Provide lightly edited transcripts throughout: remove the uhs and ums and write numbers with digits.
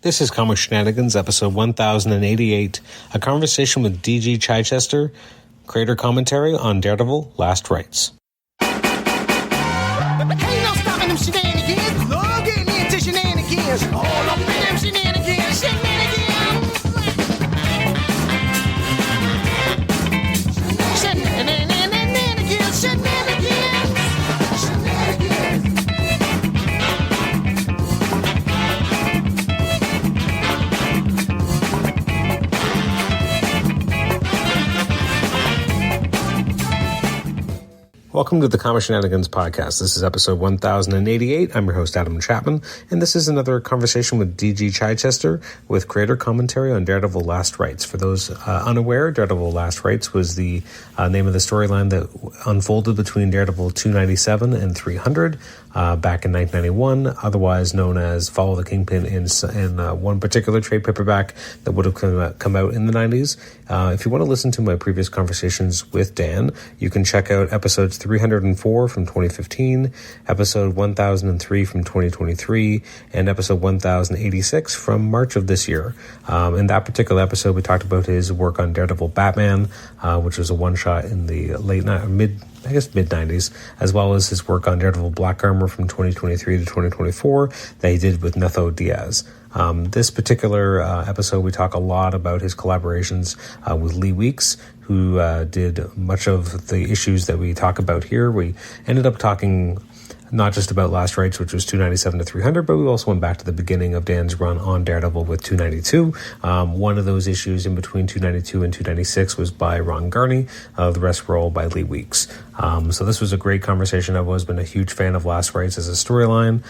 This is Comic Shenanigans, episode 1088, a conversation with D.G. Chichester, creator commentary on Daredevil, Last Rites. Ain't no stopping them shenanigans. Love getting into shenanigans. All up in them shenanigans. Shenanigans. Shenanigans. Shenanigans. Shenanigans. Welcome to the Comic Shenanigans podcast. This is episode 1088. I'm your host, Adam Chapman, and this is another conversation with D.G. Chichester with creator commentary on Daredevil Last Rites. For those unaware, Daredevil Last Rites was the name of the storyline that unfolded between Daredevil 297 and 300 back in 1991, otherwise known as Follow the Kingpin in one particular trade paperback that would have come out in the 90s. If you want to listen to my previous conversations with Dan, you can check out episodes 304 from 2015, episode 1003 from 2023, and episode 1086 from March of this year. In that particular episode, we talked about his work on Daredevil Batman, which was a one-shot in the mid-90s, as well as his work on Daredevil Black Armor from 2023 to 2024 that he did with Netho Diaz. This particular episode, we talk a lot about his collaborations with Lee Weeks, who did much of the issues that we talk about here. We ended up talking not just about Last Rites, which was 297 to 300, but we also went back to the beginning of Dan's run on Daredevil with 292. One of those issues in between 292 and 296 was by Ron Garney. The rest were all by Lee Weeks. So this was a great conversation. I've always been a huge fan of Last Rites as a storyline,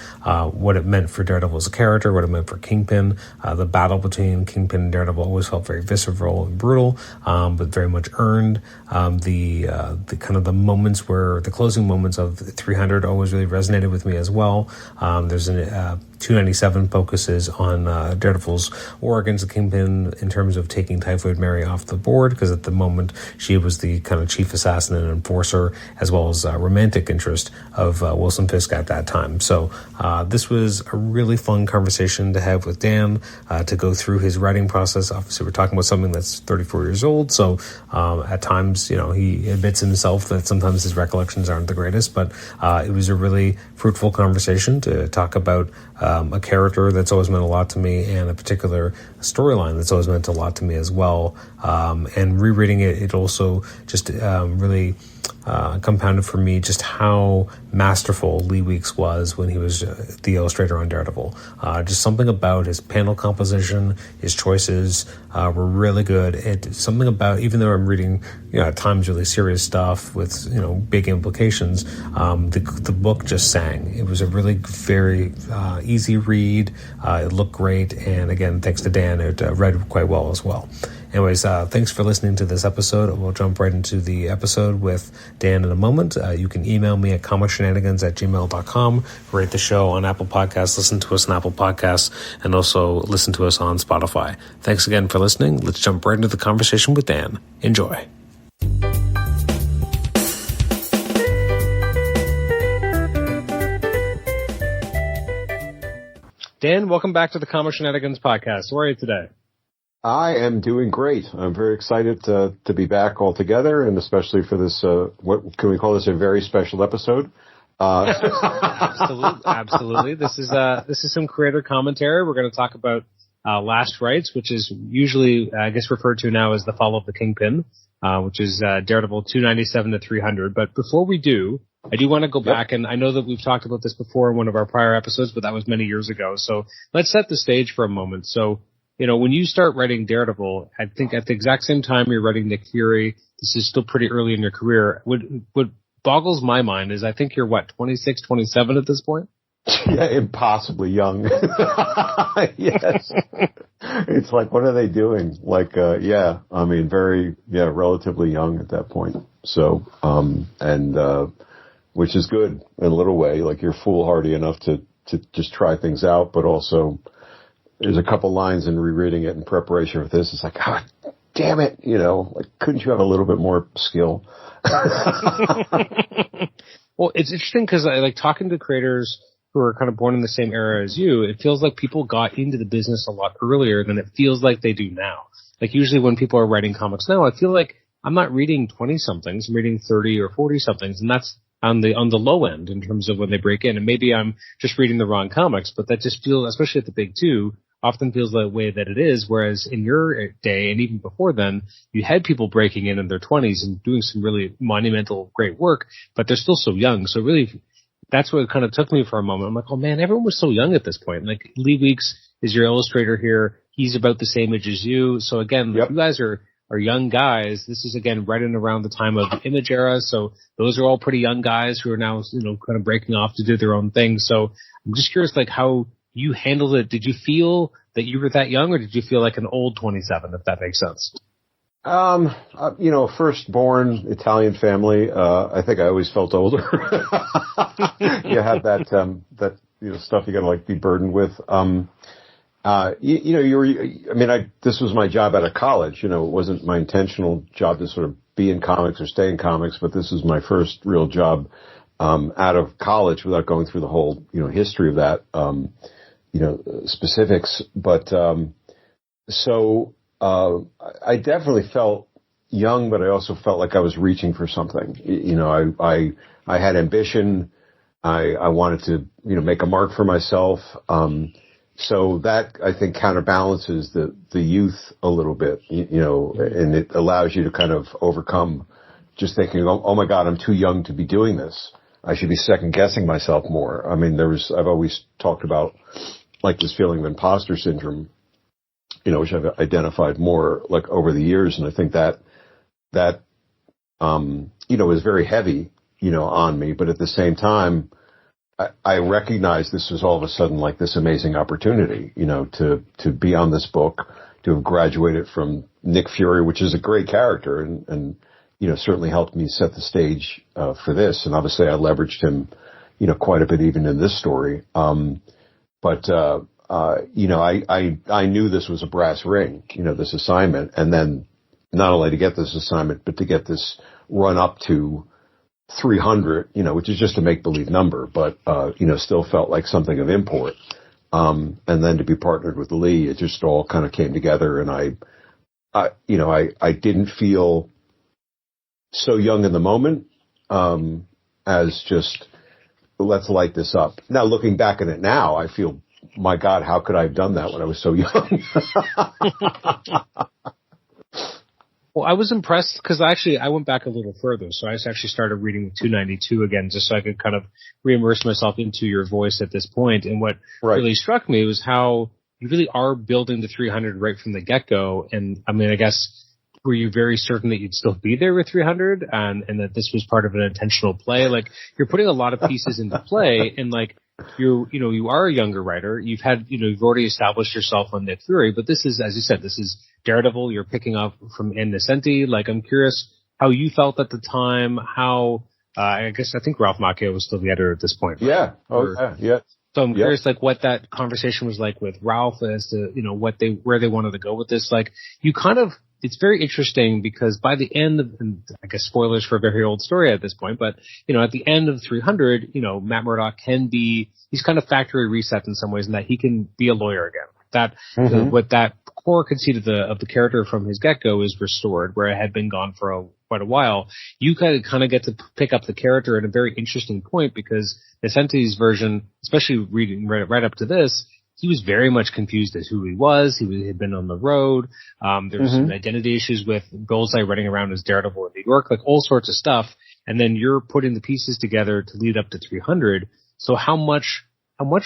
what it meant for Daredevil as a character, what it meant for Kingpin. The battle between Kingpin and Daredevil always felt very visceral and brutal, but very much earned. The kind of the moments where the closing moments of 300 always really resonated with me as well. There's an 297 focuses on Daredevil's war against the Kingpin in terms of taking Typhoid Mary off the board, because at the moment she was the kind of chief assassin and enforcer, as well as romantic interest of Wilson Fisk at that time. So this was a really fun conversation to have with Dan, to go through his writing process. Obviously, we're talking about something that's 34 years old, so at times, he admits himself that sometimes his recollections aren't the greatest, but it was a really fruitful conversation to talk about a character that's always meant a lot to me, and a particular storyline that's always meant a lot to me as well. And rereading it, it also just really compounded for me just how masterful Lee Weeks was when he was the illustrator on Daredevil. Just something about his panel composition, his choices were really good. It's something about, even though I'm reading, at times really serious stuff with, big implications, the book just sang. It was a really very easy read. It looked great. And again, thanks to Dan, it read quite well as well. Anyways, thanks for listening to this episode. We'll jump right into the episode with Dan in a moment. You can email me at comicshenanigans@gmail.com, rate the show on Apple Podcasts, listen to us on Apple Podcasts, and also listen to us on Spotify. Thanks again for listening. Let's jump right into the conversation with Dan. Enjoy. Dan, welcome back to the Comic Shenanigans podcast. How are you today? I am doing great. I'm very excited to be back all together, and especially for this, what can we call this, a very special episode? Absolutely. This is some creator commentary. We're going to talk about Last Rites, which is usually, I guess, referred to now as the Fall of the Kingpin, which is Daredevil 297 to 300. But before we do, I do want to go back, and I know that we've talked about this before in one of our prior episodes, but that was many years ago. So let's set the stage for a moment. So, when you start writing Daredevil, I think at the exact same time you're writing Nick Fury, this is still pretty early in your career. What boggles my mind is I think you're, 26, 27 at this point? Yeah, impossibly young. Yes. It's like, what are they doing? Relatively young at that point. So, which is good in a little way. Like, you're foolhardy enough to just try things out, but also there's a couple lines in rereading it in preparation for this. It's like, God damn it, couldn't you have a little bit more skill? Well, it's interesting because I like talking to creators who are kind of born in the same era as you, it feels like people got into the business a lot earlier than it feels like they do now. Like usually when people are writing comics now, I feel like I'm not reading 20-somethings, I'm reading 30 or 40-somethings, and that's on the low end in terms of when they break in. And maybe I'm just reading the wrong comics, but that just feels, especially at the big two, often feels the way that it is. Whereas in your day and even before then, you had people breaking in their 20s and doing some really monumental, great work, but they're still so young. So really, that's what kind of took me for a moment. I'm like, oh man, everyone was so young at this point. Like Lee Weeks is your illustrator here. He's about the same age as you. So again, you guys are young guys. This is again right in around the time of the Image era. So those are all pretty young guys who are now, kind of breaking off to do their own thing. So I'm just curious, like how you handled it. Did you feel that you were that young, or did you feel like an old 27, if that makes sense? Firstborn Italian family. I think I always felt older. You have that stuff you gotta like be burdened with. This was my job out of college. It wasn't my intentional job to sort of be in comics or stay in comics, but this was my first real job, out of college without going through the whole, history of that, specifics. But, I definitely felt young, but I also felt like I was reaching for something. I had ambition. I wanted to, make a mark for myself. So that, I think, counterbalances the youth a little bit, and it allows you to kind of overcome just thinking, oh my God, I'm too young to be doing this. I should be second guessing myself more. I mean, I've always talked about like this feeling of imposter syndrome, which I've identified more like over the years. And I think that is very heavy, on me. But at the same time, I recognize this was all of a sudden like this amazing opportunity, to be on this book, to have graduated from Nick Fury, which is a great character and certainly helped me set the stage, for this. And obviously I leveraged him, quite a bit even in this story. I knew this was a brass ring, this assignment. And then not only to get this assignment, but to get this run up to 300, which is just a make-believe number, but, still felt like something of import. And then to be partnered with Lee, it just all kind of came together. And I didn't feel so young in the moment, as just, let's light this up. Now, looking back at it now, I feel, my God, how could I have done that when I was so young? Well, I was impressed because I went back a little further. So I actually started reading 292 again just so I could kind of re-immerse myself into your voice at this point. And what really struck me was how you really are building to 300 right from the get-go. And I mean, I guess, were you very certain that you'd still be there with 300 and that this was part of an intentional play? Like, you're putting a lot of pieces into play and like, you are a younger writer. You've had, you've already established yourself on Nick Fury, but this is, as you said, this is Daredevil. You're picking up from Innocenti. Like, I'm curious how you felt at the time, how, I think Ralph Macchio was still the editor at this point. Right? Yeah. Yeah. So I'm curious, like, what that conversation was like with Ralph as to, where they wanted to go with this. Like, it's very interesting because by the end of, and I guess spoilers for a very old story at this point, but, at the end of 300, Matt Murdock he's kind of factory reset in some ways in that he can be a lawyer again. What that core conceit of the character from his get-go is restored, where it had been gone for quite a while. You kind of get to pick up the character at a very interesting point because Innocenti's version, especially reading right up to this, he was very much confused as who he was. He had been on the road. There was some identity issues with Bullseye running around as Daredevil in New York, like all sorts of stuff. And then you're putting the pieces together to lead up to 300. So how much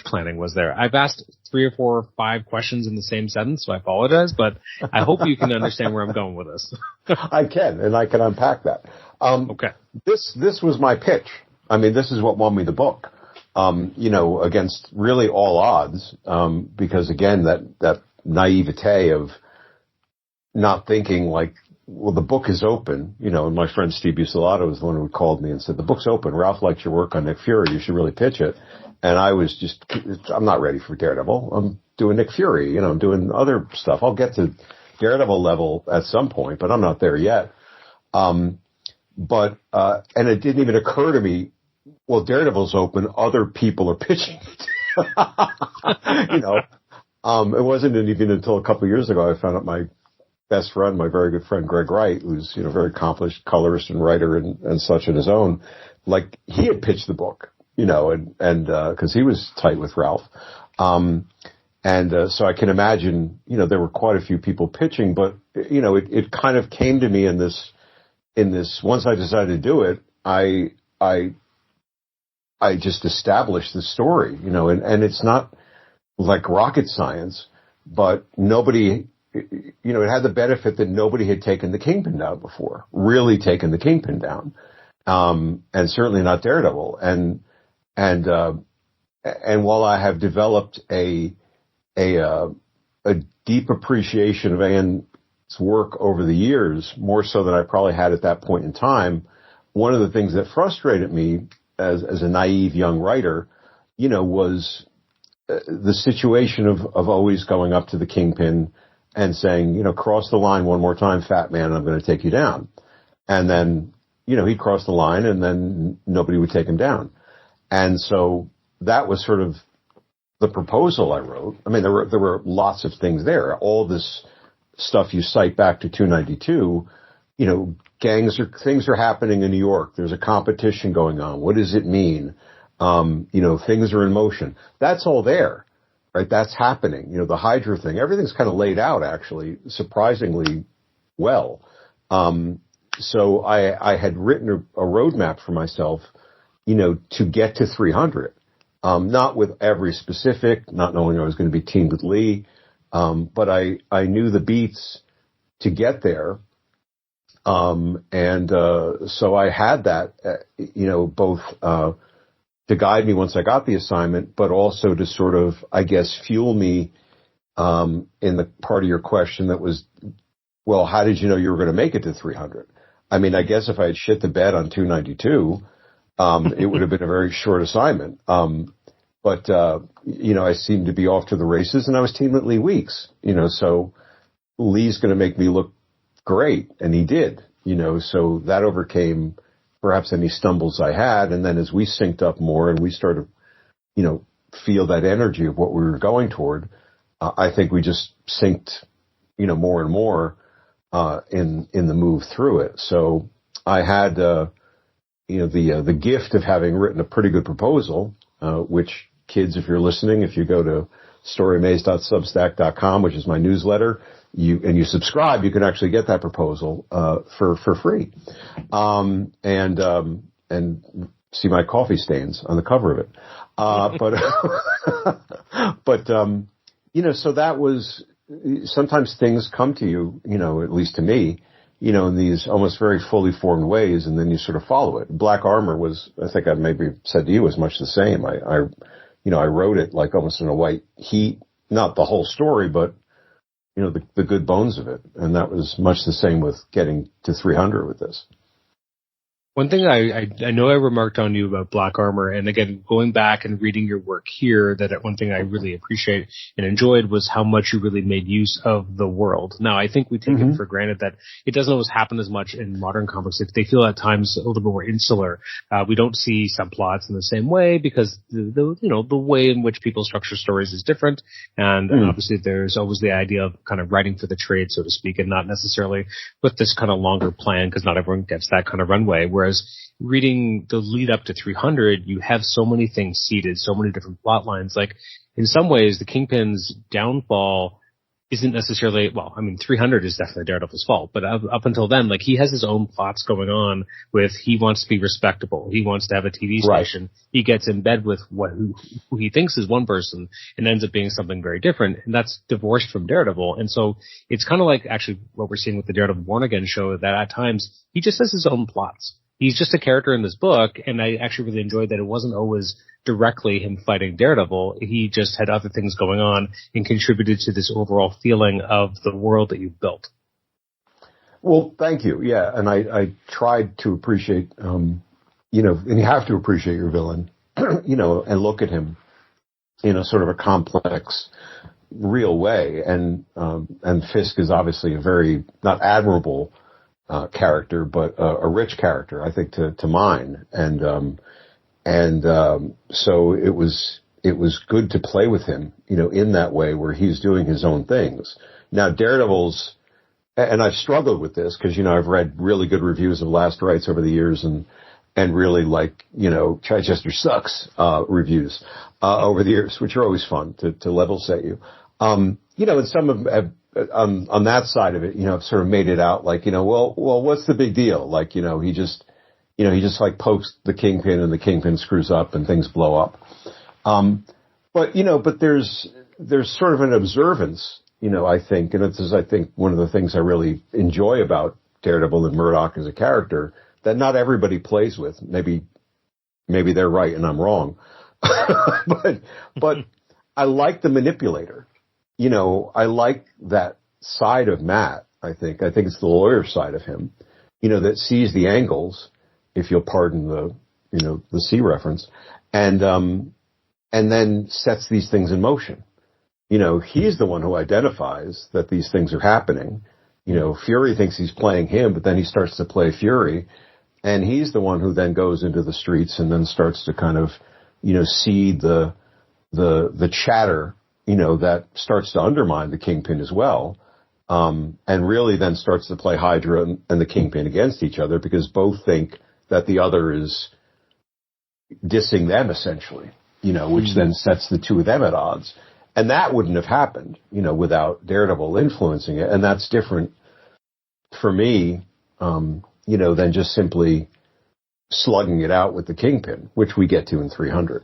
planning was there? I've asked 3 or 4 or 5 questions in the same sentence, so I apologize, but I hope you can understand where I'm going with this. I can, and I can unpack that. Okay. This was my pitch. I mean, this is what won me the book. Against really all odds, because again, that naivete of not thinking like, well, the book is open, and my friend Steve Buccellato was the one who called me and said, the book's open. Ralph likes your work on Nick Fury. You should really pitch it. And I was I'm not ready for Daredevil. I'm doing Nick Fury, I'm doing other stuff. I'll get to Daredevil level at some point, but I'm not there yet. And it didn't even occur to me well, Daredevil's open, other people are pitching it. You know, it wasn't even until a couple of years ago I found out my best friend, my very good friend Greg Wright, who's, you know, very accomplished colorist and writer and such in his own, like he had pitched the book, you know, and cause he was tight with Ralph. So I can imagine, you know, there were quite a few people pitching, but, you know, it kind of came to me in this, once I decided to do it, I just established the story, you know, and it's not like rocket science, but nobody, you know, it had the benefit that nobody had taken the Kingpin down before, really taken the Kingpin down. And certainly not Daredevil. And while I have developed a deep appreciation of Ann's work over the years, more so than I probably had at that point in time, one of the things that frustrated me as a naive young writer, you know, was the situation of always going up to the Kingpin and saying, you know, cross the line one more time, fat man, I'm going to take you down. And then, you know, he'd cross the line and then nobody would take him down. And so that was sort of the proposal I wrote. I mean, there were lots of things there. All this stuff you cite back to 292, you know, things are happening in New York. There's a competition going on. What does it mean? You know, things are in motion. That's all there, right? That's happening. You know, the Hydra thing, everything's kind of laid out actually surprisingly well. So I had written a roadmap for myself, you know, to get to 300. Not with every specific, not knowing I was going to be teamed with Lee. But I knew the beats to get there. So I had that, you know, both, to guide me once I got the assignment, but also to sort of, I guess, fuel me, in the part of your question that was, well, how did you know you were going to make it to 300? I mean, I guess if I had shit the bed on 292, it would have been a very short assignment. But you know, I seemed to be off to the races and I was teamed with Lee Weeks, you know, so Lee's going to make me look great. And he did, you know, so that overcame perhaps any stumbles I had. And then as we synced up more and we started, you know, feel that energy of what we were going toward, I think we just synced, you know, more and more, in the move through it. So I had, you know, the gift of having written a pretty good proposal, which kids, if you're listening, if you go to storymaze.substack.com, which is my newsletter, you subscribe, you can actually get that proposal, for free. And see my coffee stains on the cover of it. But, you know, so that was, sometimes things come to you, you know, at least to me, you know, in these almost very fully formed ways, and then you sort of follow it. Black Armor was, I think I maybe said to you, was much the same. You know, I wrote it like almost in a white heat, not the whole story, but, you know, the good bones of it. And that was much the same with getting to 300 with this. One thing I know I remarked on you about Black Armor, and again, going back and reading your work here, that one thing I really appreciate and enjoyed was how much you really made use of the world. Now, I think we take it for granted that it doesn't always happen as much in modern comics. They feel at times a little bit more insular. We don't see subplots in the same way because the way in which people structure stories is different. And obviously there's always the idea of kind of writing for the trade, so to speak, and not necessarily with this kind of longer plan, because not everyone gets that kind of runway. Whereas reading the lead up to 300, you have so many things seeded, so many different plot lines. Like, in some ways, the Kingpin's downfall isn't necessarily, well, I mean, 300 is definitely Daredevil's fault, but up until then, like, he has his own plots going on with, he wants to be respectable, he wants to have a TV station, right. He gets in bed with who he thinks is one person and ends up being something very different, and that's divorced from Daredevil. And so it's kind of like actually what we're seeing with the Daredevil Born Again show, that at times he just has his own plots. He's just a character in this book, and I actually really enjoyed that it wasn't always directly him fighting Daredevil. He just had other things going on and contributed to this overall feeling of the world that you've built. Well, thank you. Yeah, and I tried to appreciate, and you have to appreciate your villain, and look at him in a sort of a complex, real way. And Fisk is obviously a very, not admirable character, but a rich character, I think, to mine. And And so it was good to play with him, in that way where he's doing his own things. Now, Daredevil's, and I've struggled with this because, I've read really good reviews of Last Rites over the years and really Chichester sucks, reviews, over the years, which are always fun to level set you. And some have, on that side of it, have sort of made it out like, well, what's the big deal? Like, he just like pokes the Kingpin and the Kingpin screws up and things blow up. But there's sort of an observance, I think, and this is, I think, one of the things I really enjoy about Daredevil and Murdoch as a character that not everybody plays with. Maybe they're right and I'm wrong. but I like the manipulator. I like that side of Matt, I think. I think it's the lawyer side of him, that sees the angles, if you'll pardon the C reference, and then sets these things in motion. He's the one who identifies that these things are happening. Fury thinks he's playing him, but then he starts to play Fury, and he's the one who then goes into the streets and then starts to kind of, seed the chatter, that starts to undermine the Kingpin as well. And really then starts to play Hydra and the Kingpin against each other because both think that the other is dissing them essentially, which then sets the two of them at odds. And that wouldn't have happened, without Daredevil influencing it. And that's different for me, than just simply slugging it out with the Kingpin, which we get to in 300.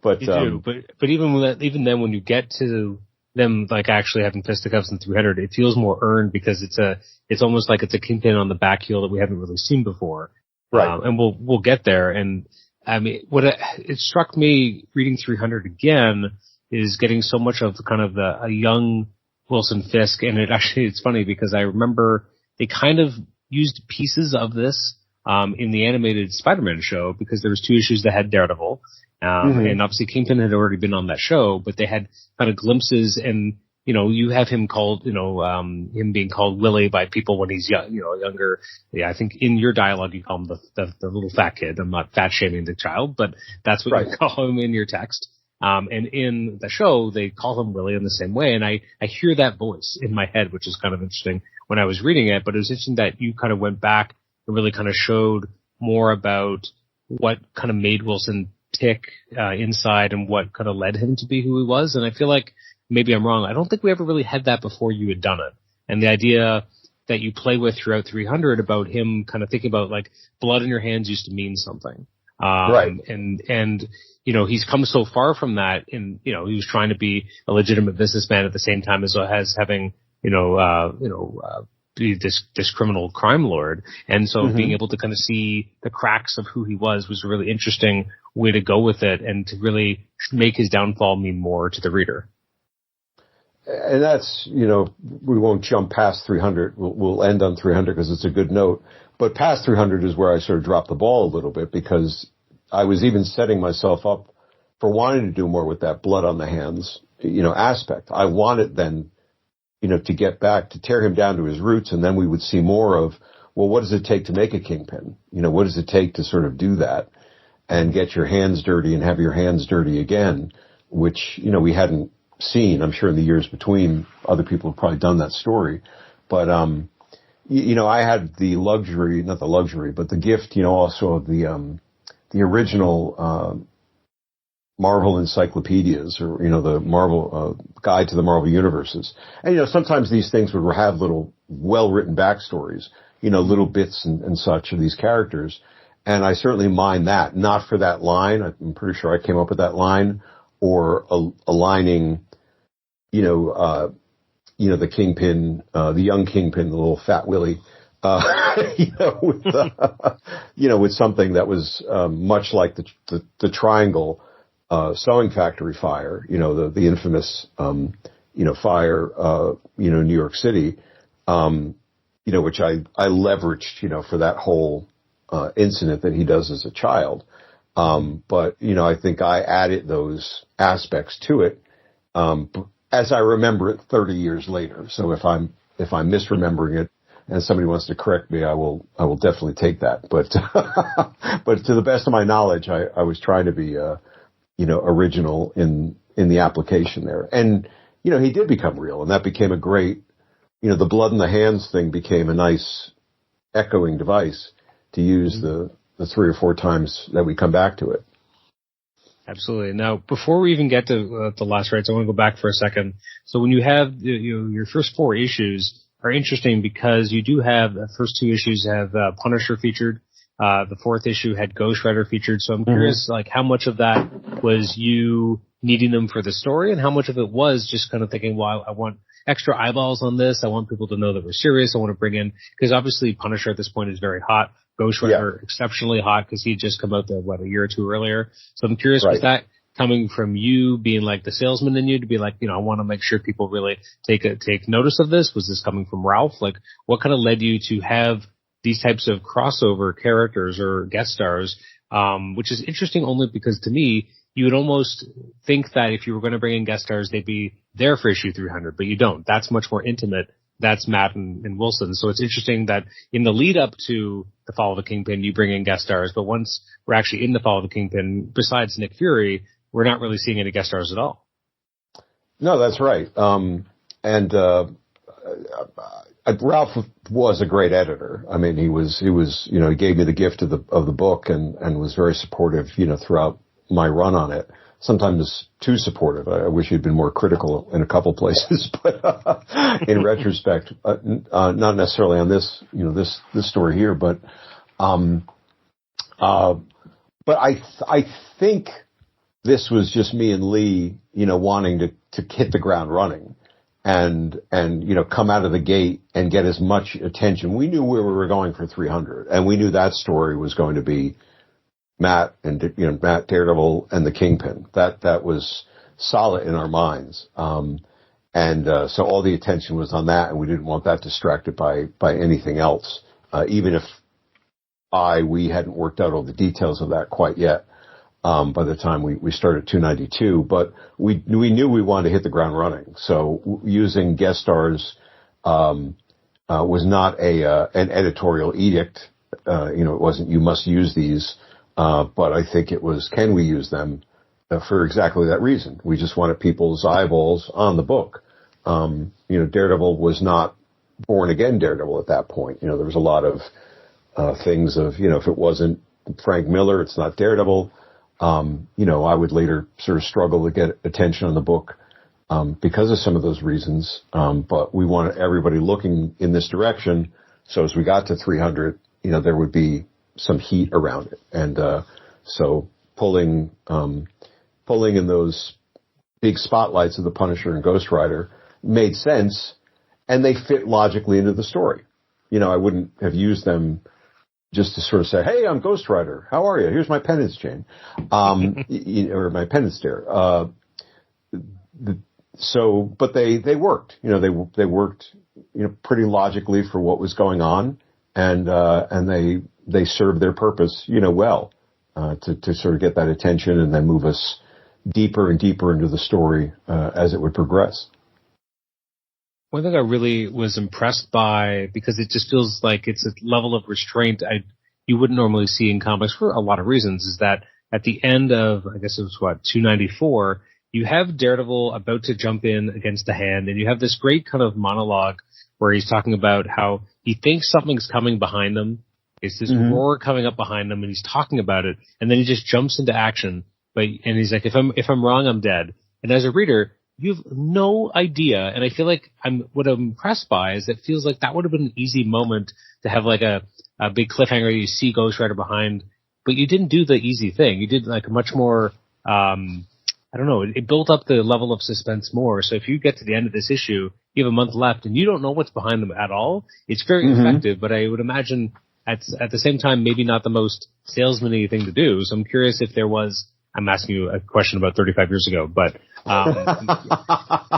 But you do, but even then, when you get to them like actually having fisticuffs in 300, it feels more earned because it's almost like it's a Kingpin on the back heel that we haven't really seen before. Right. And we'll get there. And I mean, it struck me reading 300 again is getting so much of kind of a young Wilson Fisk. And it's funny because I remember they kind of used pieces of this, in the animated Spider-Man show because there was 2 issues that had Daredevil. And obviously Kingpin had already been on that show, but they had kind of glimpses and, you have him called, him being called Willie by people when he's young, younger. Yeah, I think in your dialogue you call him the little fat kid. I'm not fat shaming the child, but that's what you call him in your text. And in the show, they call him Willie in the same way. And I hear that voice in my head, which is kind of interesting when I was reading it, but it was interesting that you kind of went back and really kind of showed more about what kind of made Wilson tick inside and what kind of led him to be who he was. And I feel like maybe I'm wrong. I don't think we ever really had that before you had done it. And the idea that you play with throughout 300 about him kind of thinking about like blood in your hands used to mean something. Right. And he's come so far from that and, he was trying to be a legitimate businessman at the same time as having, be this criminal crime lord. And so being able to kind of see the cracks of who he was a really interesting way to go with it and to really make his downfall mean more to the reader. And that's, we won't jump past 300. We'll end on 300 because it's a good note. But past 300 is where I sort of dropped the ball a little bit because I was even setting myself up for wanting to do more with that blood on the hands, aspect. I wanted then, to get back, to tear him down to his roots, and then we would see more of, well, what does it take to make a Kingpin? What does it take to sort of do that and get your hands dirty and have your hands dirty again, which, we hadn't seen. I'm sure in the years between, other people have probably done that story. But, I had the luxury, not the luxury, but the gift, also of the original, Marvel encyclopedias or, the Marvel, guide to the Marvel universes. And, sometimes these things would have little well-written backstories, little bits and such of these characters. And I certainly mind that, not for that line. I'm pretty sure I came up with that line or aligning, the Kingpin, the young Kingpin, the little fat Willie, with something that was, much like the triangle, sewing factory fire, the infamous, fire, New York City, which I leveraged, for that whole, incident that he does as a child. But, I think I added those aspects to it, as I remember it 30 years later. So if I'm misremembering it, and somebody wants to correct me, I will definitely take that. But, but to the best of my knowledge, I was trying to be, original in the application there. And, he did become real, and that became a great, the blood in the hands thing became a nice echoing device to use the 3 or 4 times that we come back to it. Absolutely. Now, before we even get to the last rites, I want to go back for a second. So when you have your first 4 issues are interesting because you do have the first 2 issues have Punisher featured. The 4th issue had Ghost Rider featured. So I'm curious, how much of that was you needing them for the story, and how much of it was just kind of thinking, well, I want extra eyeballs on this. I want people to know that we're serious. I want to bring in, because obviously Punisher at this point is very hot. Ghost Rider exceptionally hot because he had just come out there, a year or 2 earlier. So I'm curious, was that coming from you being like the salesman in you to be like, I want to make sure people really take notice of this? Was this coming from Ralph? What kind of led you to have these types of crossover characters or guest stars, which is interesting only because to me, you would almost think that if you were going to bring in guest stars, they'd be there for issue 300, but you don't. That's much more intimate. That's Matt and Wilson. So it's interesting that in the lead up to the Fall of the Kingpin, you bring in guest stars, but once we're actually in the Fall of the Kingpin, besides Nick Fury, we're not really seeing any guest stars at all. No, that's right. Ralph was a great editor. I mean, he was, he gave me the gift of the book and was very supportive, throughout my run on it. Sometimes too supportive. I wish he'd been more critical in a couple places, but in retrospect, not necessarily on this, this story here, but I think this was just me and Lee, wanting to hit the ground running and come out of the gate and get as much attention. We knew where we were going for 300, and we knew that story was going to be Matt and, Matt, Daredevil, and the Kingpin. That was solid in our minds. So all the attention was on that, and we didn't want that distracted by anything else. Even if we hadn't worked out all the details of that quite yet, by the time we started 292, but we knew we wanted to hit the ground running. So using guest stars, was not an editorial edict. It wasn't, you must use these. But I think it was, can we use them for exactly that reason? We just wanted people's eyeballs on the book. Daredevil was not born again Daredevil at that point. There was a lot of things of, if it wasn't Frank Miller, it's not Daredevil. I would later sort of struggle to get attention on the book because of some of those reasons. But we wanted everybody looking in this direction. So as we got to 300, there would be some heat around it. And so pulling in those big spotlights of the Punisher and Ghost Rider made sense, and they fit logically into the story. I wouldn't have used them just to sort of say, hey, I'm Ghost Rider. How are you? Here's my penance chain. Or my penance stare. But they worked. They worked, pretty logically for what was going on, and they served their purpose, well, to sort of get that attention and then move us deeper and deeper into the story, as it would progress. One thing I really was impressed by, because it just feels like it's a level of restraint you wouldn't normally see in comics for a lot of reasons, is that at the end of, I guess it was 294, you have Daredevil about to jump in against the Hand, and you have this great kind of monologue where he's talking about how he thinks something's coming behind him. It's this roar coming up behind him, and he's talking about it, and then he just jumps into action. And he's like, if I'm wrong, I'm dead. And as a reader, you have no idea. And I feel like what I'm impressed by is it feels like that would have been an easy moment to have like a big cliffhanger. You see Ghost Rider behind, but you didn't do the easy thing. You did like a much more, I don't know, it built up the level of suspense more. So if you get to the end of this issue, you have a month left and you don't know what's behind them at all. It's very effective, but I would imagine at the same time, maybe not the most salesman-y thing to do. So I'm curious if there was, I'm asking you a question about 35 years ago, but,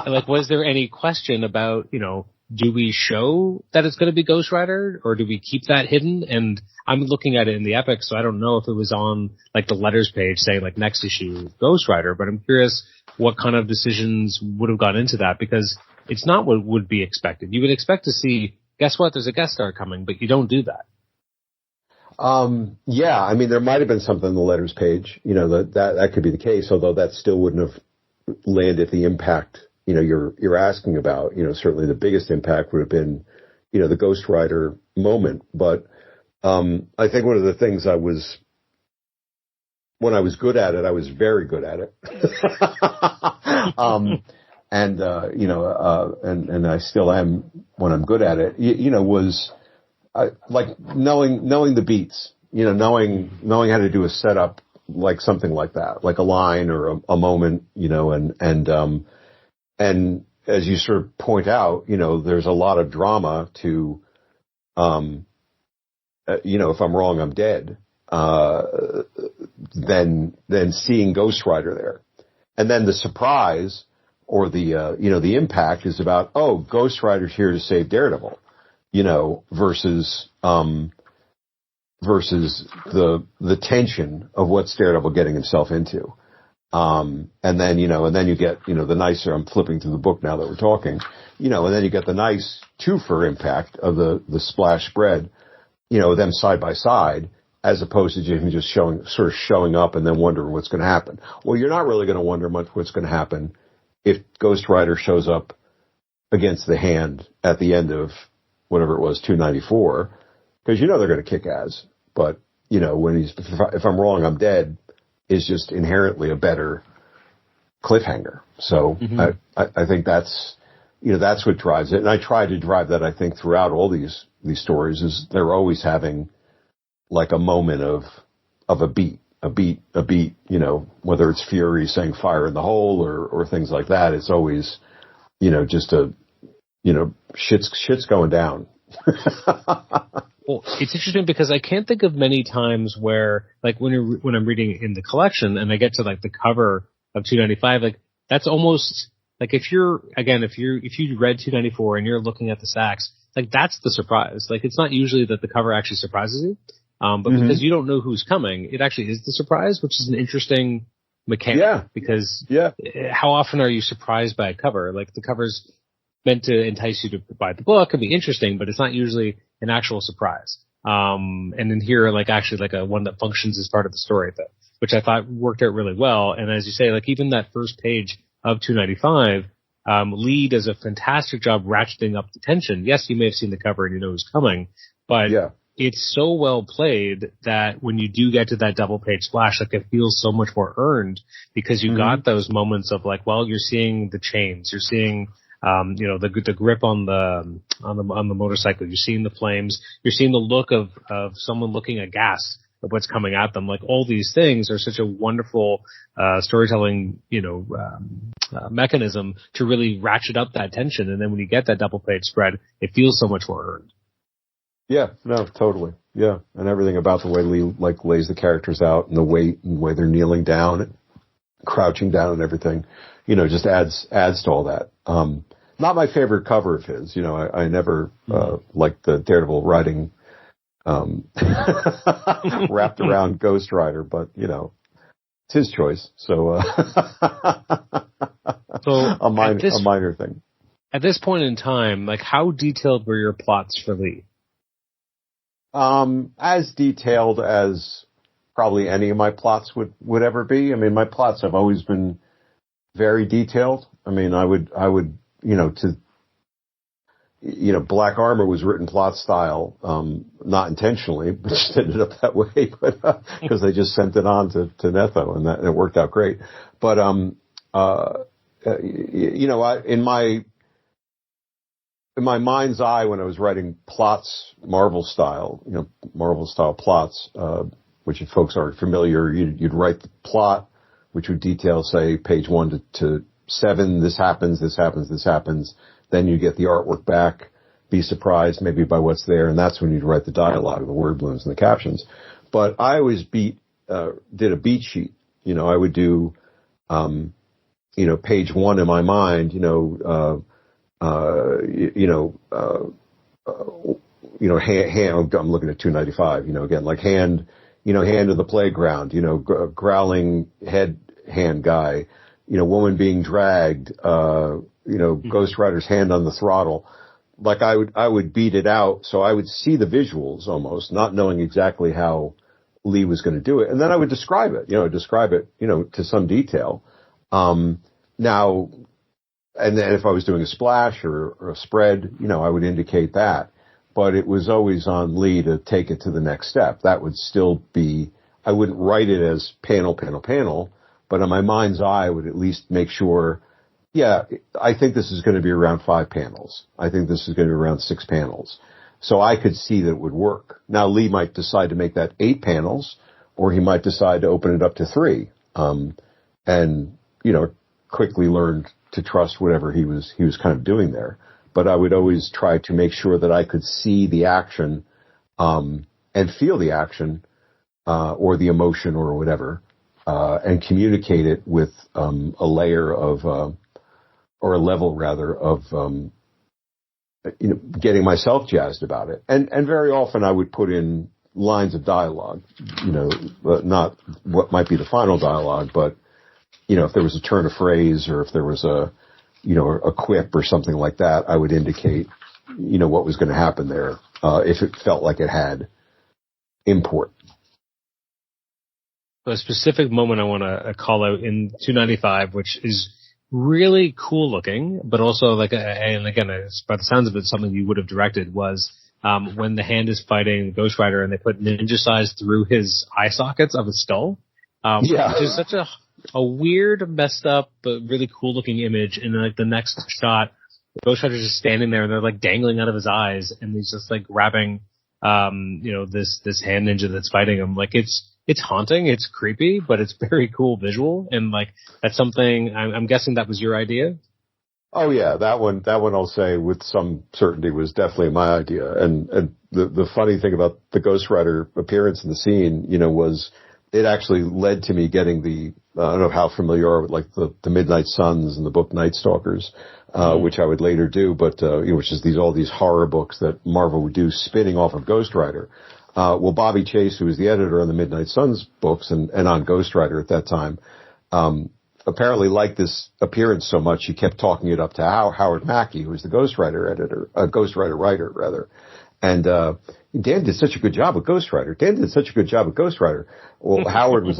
like, was there any question about, do we show that it's going to be Ghost Rider, or do we keep that hidden? And I'm looking at it in the Epic, so I don't know if it was on like the letters page saying like next issue Ghost Rider, but I'm curious what kind of decisions would have gone into that, because it's not what would be expected. You would expect to see guess what? There's a guest star coming, but you don't do that. Yeah, I mean, there might have been something in the letters page, that could be the case, although that still wouldn't have landed the impact, you're asking about. Certainly the biggest impact would have been, the Ghost Rider moment. But, I think one of the things when I was good at it, I was very good at it. And I still am when I'm good at it, was, like knowing the beats, knowing how to do a setup, like something like that, like a line or a moment, and as you sort of point out, there's a lot of drama to, if I'm wrong, I'm dead, then seeing Ghost Rider there. And then the surprise or the impact is about, oh, Ghost Rider's here to save Daredevil. Versus the tension of what's Daredevil getting himself into. And then you get, the nicer, I'm flipping through the book now that we're talking, and then you get the nice twofer impact of the splash spread, them side by side, as opposed to just showing up and then wondering what's going to happen. Well, you're not really going to wonder much what's going to happen if Ghost Rider shows up against the Hand at the end of whatever it was, 294, because they're going to kick ass. But, when if I'm wrong, I'm dead, is just inherently a better cliffhanger. So I think that's what drives it. And I try to drive that, I think, throughout all these stories, is they're always having like a moment of a beat, whether it's Fury saying fire in the hole or things like that. It's always, just shit's going down. Well, it's interesting because I can't think of many times where, like, when I'm reading in the collection and I get to like the cover of 295, like that's almost like if you read 294 and you're looking at the sacks, like that's the surprise. Like it's not usually that the cover actually surprises you, but because you don't know who's coming, it actually is the surprise, which is an interesting mechanic. Yeah. Because how often are you surprised by a cover? Like the cover's meant to entice you to buy the book and be interesting, but it's not usually an actual surprise. And in here, like actually like a one that functions as part of the story, which I thought worked out really well. And as you say, like even that first page of 295, Lee does a fantastic job ratcheting up the tension. Yes, you may have seen the cover and you know who's coming, but it's so well played that when you do get to that double page splash, like it feels so much more earned because you got those moments of like, well, you're seeing the chains, you're seeing the grip on the motorcycle. You're seeing the flames. You're seeing the look of someone looking aghast at what's coming at them. Like all these things are such a wonderful storytelling, mechanism to really ratchet up that tension. And then when you get that double page spread, it feels so much more earned. Yeah, no, totally. Yeah, and everything about the way Lee like lays the characters out and the weight and the way they're kneeling down, and crouching down, and everything, just adds to all that. Not my favorite cover of his. I never liked the Daredevil riding wrapped around Ghost Rider, but it's his choice. So, a minor thing. At this point in time, like how detailed were your plots for Lee? As detailed as probably any of my plots would ever be. I mean, my plots have always been very detailed. I mean, I would, Black Armor was written plot style, not intentionally, but just ended up that way, but, cause they just sent it on to Netho and it worked out great. But, in my mind's eye, when I was writing plots, Marvel style plots, which if folks aren't familiar, you'd write the plot, which would detail, say, page 1 to 7, this happens. Then you get the artwork back, be surprised maybe by what's there, and that's when you'd write the dialogue, the word balloons, and the captions. But I always did a beat sheet. I would do, page 1 in my mind, hand, I'm looking at 295, again, like hand of the playground, growling hand guy, woman being dragged, Ghost Rider's hand on the throttle, like I would beat it out. So I would see the visuals almost, not knowing exactly how Lee was going to do it. And then I would describe it, to some detail. Now, and then if I was doing a splash or a spread, I would indicate that. But it was always on Lee to take it to the next step. That would still be, I wouldn't write it as panel, panel, panel, but in my mind's eye, I would at least make sure, I think this is going to be around 5 panels. I think this is going to be around 6 panels. So I could see that it would work. Now, Lee might decide to make that 8 panels, or he might decide to open it up to 3, and, quickly learned to trust whatever he was kind of doing there. But I would always try to make sure that I could see the action, and feel the action, or the emotion or whatever, and communicate it with, a layer of, or a level rather of, getting myself jazzed about it. And very often I would put in lines of dialogue, not what might be the final dialogue, but, if there was a turn of phrase or if there was a quip or something like that, I would indicate, what was going to happen there, if it felt like it had import. A specific moment I want to call out in 295, which is really cool looking, but also and again, by the sounds of it, something you would have directed was, when the Hand is fighting Ghost Rider and they put ninja size through his eye sockets of his skull. Which is such a weird, messed up, but really cool looking image. And the next shot, Ghost Rider's just standing there and they're dangling out of his eyes and he's just grabbing, this hand ninja that's fighting him. It's haunting, it's creepy, but it's very cool visual. And that's something, I'm guessing that was your idea? Oh yeah, that one I'll say with some certainty was definitely my idea. And the funny thing about the Ghost Rider appearance in the scene, was it actually led to me getting I don't know how familiar you are with the Midnight Suns and the book Night Stalkers, which I would later do, but, which is all these horror books that Marvel would do spinning off of Ghost Rider. Well, Bobby Chase, who was the editor on the Midnight Suns books and on Ghost Rider at that time, apparently liked this appearance so much he kept talking it up to Howard Mackey, who was the Ghost Rider writer rather. And, Dan did such a good job with Ghost Rider. Well, Howard was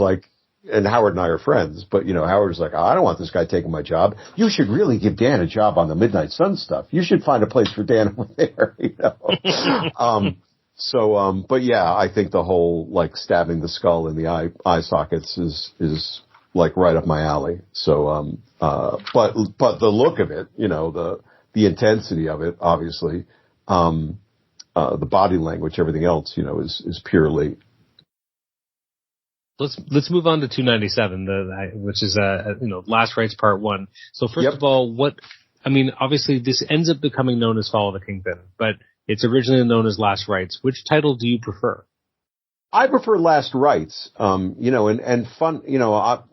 and Howard and I are friends, but Howard was I don't want this guy taking my job. You should really give Dan a job on the Midnight Sun stuff. You should find a place for Dan over there, but yeah, I think the whole, stabbing the skull in the eye sockets is right up my alley. So, but the look of it, the intensity of it, obviously, the body language, everything else, is purely. Let's move on to 297, which is, Last Rites Part 1. So first of all, obviously this ends up becoming known as Fall of the Kingpin, but it's originally known as Last Rites. Which title do you prefer? I prefer Last Rites, and fun,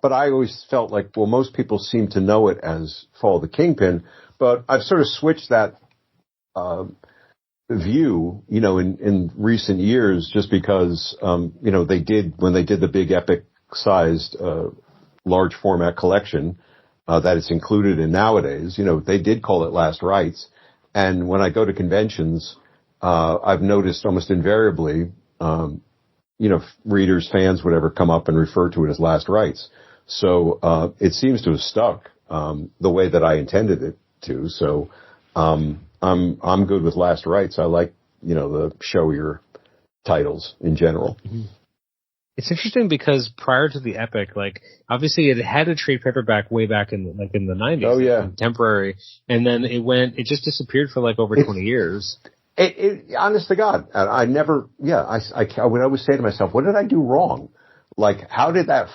but I always felt most people seem to know it as Fall of the Kingpin, but I've sort of switched that, view, in recent years, just because, when they did the big epic sized, large format collection, that it's included in nowadays, they did call it Last Rites. And when I go to conventions, I've noticed almost invariably, readers, fans, whatever, come up and refer to it as Last Rites. So, it seems to have stuck, the way that I intended it to. So, I'm good with Last Rites. I like, the showier titles in general. Mm-hmm. It's interesting because prior to the epic, obviously it had a trade paperback way back in the 90s. Oh yeah. Contemporary. And then it just disappeared for over 20 years. Honest to God, I never, I would always say to myself, what did I do wrong? How did that,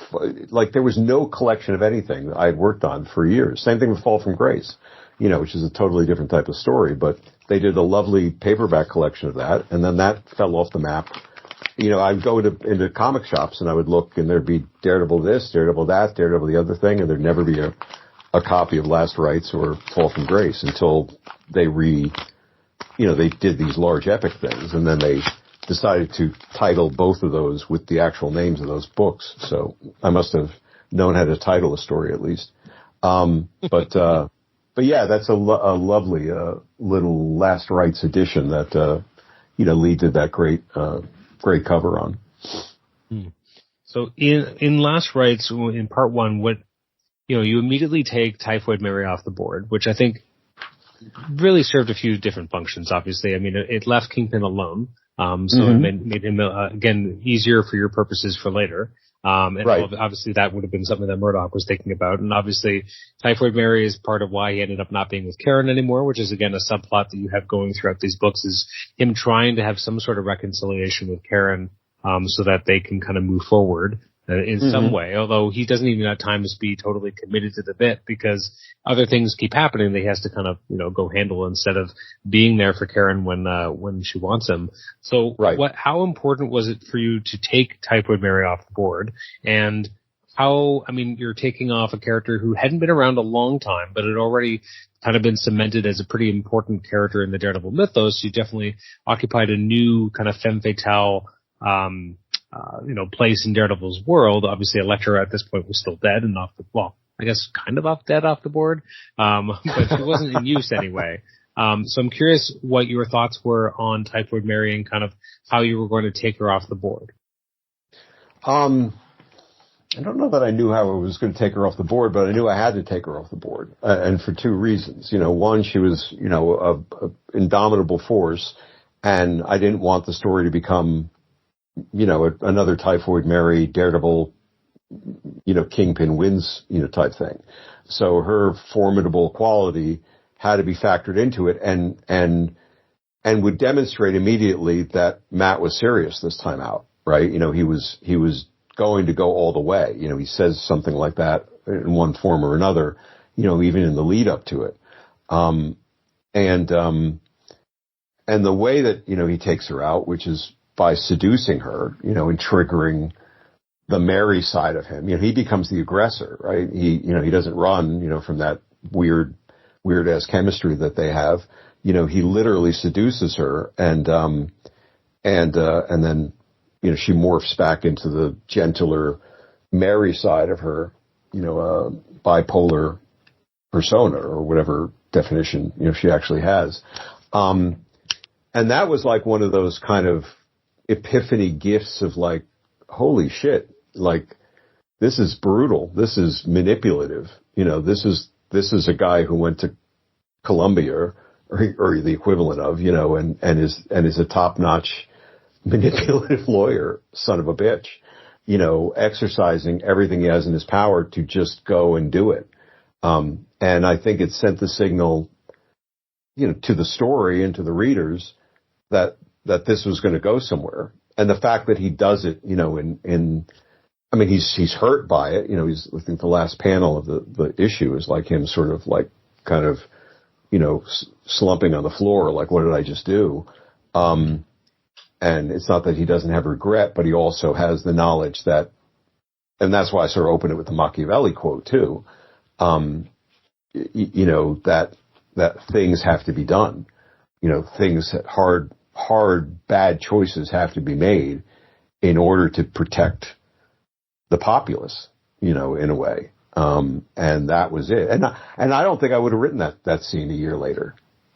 there was no collection of anything I had worked on for years. Same thing with Fall from Grace, which is a totally different type of story, but they did a lovely paperback collection of that, and then that fell off the map. I'd go into comic shops and I would look and there'd be Daredevil this, Daredevil that, Daredevil the other thing, and there'd never be a copy of Last Rites or Fall from Grace until they they did these large epic things, and then they decided to title both of those with the actual names of those books. So I must have known how to title a story at least. But yeah, that's a lovely little Last Rites edition that Lee did that great cover on. So in Last Rites, in part 1, what you immediately take Typhoid Mary off the board, which I think really served a few different functions. Obviously, I mean, it left Kingpin alone, so it made him again easier for your purposes for later. And right. Obviously that would have been something that Murdoch was thinking about. And obviously Typhoid Mary is part of why he ended up not being with Karen anymore, which is again a subplot that you have going throughout these books, is him trying to have some sort of reconciliation with Karen, so that they can kind of move forward in some way, although he doesn't even have time to be totally committed to the bit because other things keep happening that he has to kind of, go handle instead of being there for Karen when she wants him. So right. How important was it for you to take Typhoid Mary off the board? And you're taking off a character who hadn't been around a long time, but had already kind of been cemented as a pretty important character in the Daredevil mythos. You definitely occupied a new kind of femme fatale, place in Daredevil's world. Obviously, Elektra at this point was still dead and kind of off the board. But she wasn't in use anyway. So I'm curious what your thoughts were on Typhoid Mary and kind of how you were going to take her off the board. I don't know that I knew how I was going to take her off the board, but I knew I had to take her off the board, and for two reasons. One, she was, a indomitable force, and I didn't want the story to become, another Typhoid Mary, Daredevil, Kingpin wins, type thing. So her formidable quality had to be factored into it, and would demonstrate immediately that Matt was serious this time out, right? He was going to go all the way. He says something like that in one form or another, even in the lead up to it. And the way that, he takes her out, which is by seducing her, and triggering the Mary side of him, he becomes the aggressor, right? He doesn't run, from that weird ass chemistry that they have. He literally seduces her and then, she morphs back into the gentler Mary side of her, bipolar persona or whatever definition, she actually has. And that was like one of those kind of epiphany gifts of like, holy shit, like this is brutal. This is manipulative. This is a guy who went to Columbia or the equivalent of, and is a top-notch manipulative lawyer, son of a bitch, exercising everything he has in his power to just go and do it. And I think it sent the signal, to the story and to the readers that this was going to go somewhere. And the fact that he does it, he's hurt by it. I think the last panel of the issue is like him sort of like kind of, slumping on the floor, like, what did I just do? And it's not that he doesn't have regret, but he also has the knowledge that, and that's why I sort of open it with the Machiavelli quote too, that things have to be done. Things, hard, bad choices have to be made in order to protect the populace, in a way. And that was it. And I don't think I would have written that scene a year later,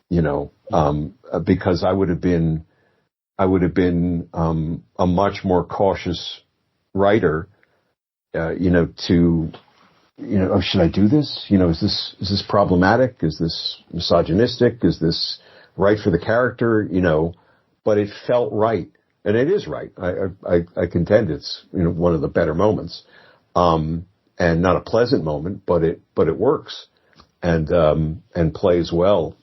because I would have been a much more cautious writer, should I do this? Is this problematic? Is this misogynistic? Is this right for the character? But it felt right, and it is right. I contend it's one of the better moments, and not a pleasant moment, but it works, and plays well.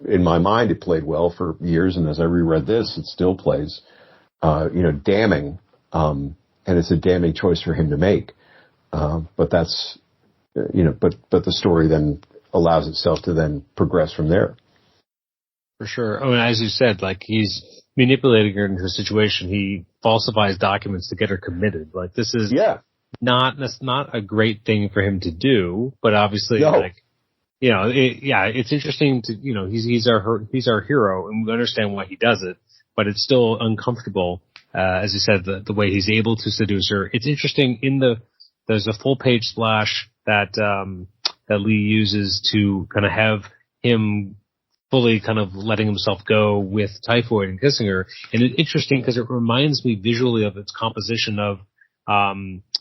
In my mind, it played well for years, and as I reread this, it still plays, damning, and it's a damning choice for him to make. But that's, but the story then allows itself to then progress from there. For sure. As you said, like he's manipulating her into a situation. He falsifies documents to get her committed. Like this is that's not a great thing for him to do, but obviously it's interesting to, he's our hero and we understand why he does it, but it's still uncomfortable. As you said, the way he's able to seduce her. It's interesting there's a full page splash that, that Lee uses to kind of have him fully kind of letting himself go with Typhoid and kissing her. And it's interesting because it reminds me visually of its composition of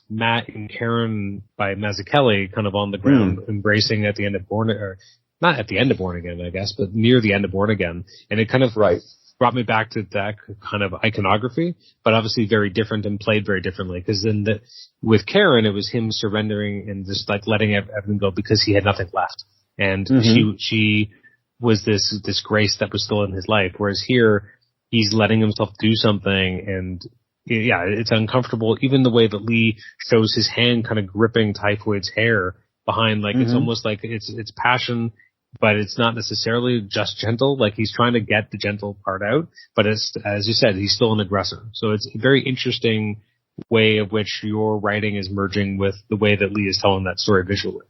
Matt and Karen by Mazzucchelli kind of on the ground embracing at the end of not at the end of Born Again, I guess, but near the end of Born Again. And it kind of brought me back to that kind of iconography, but obviously very different and played very differently. Because then with Karen, it was him surrendering and just like letting everything go because he had nothing left. And she was this grace that was still in his life. Whereas here, he's letting himself do something, and yeah, it's uncomfortable. Even the way that Lee shows his hand kind of gripping Typhoid's hair behind, like it's almost like it's passion, but it's not necessarily just gentle. Like he's trying to get the gentle part out, but it's, as you said, he's still an aggressor. So it's a very interesting way of which your writing is merging with the way that Lee is telling that story visually.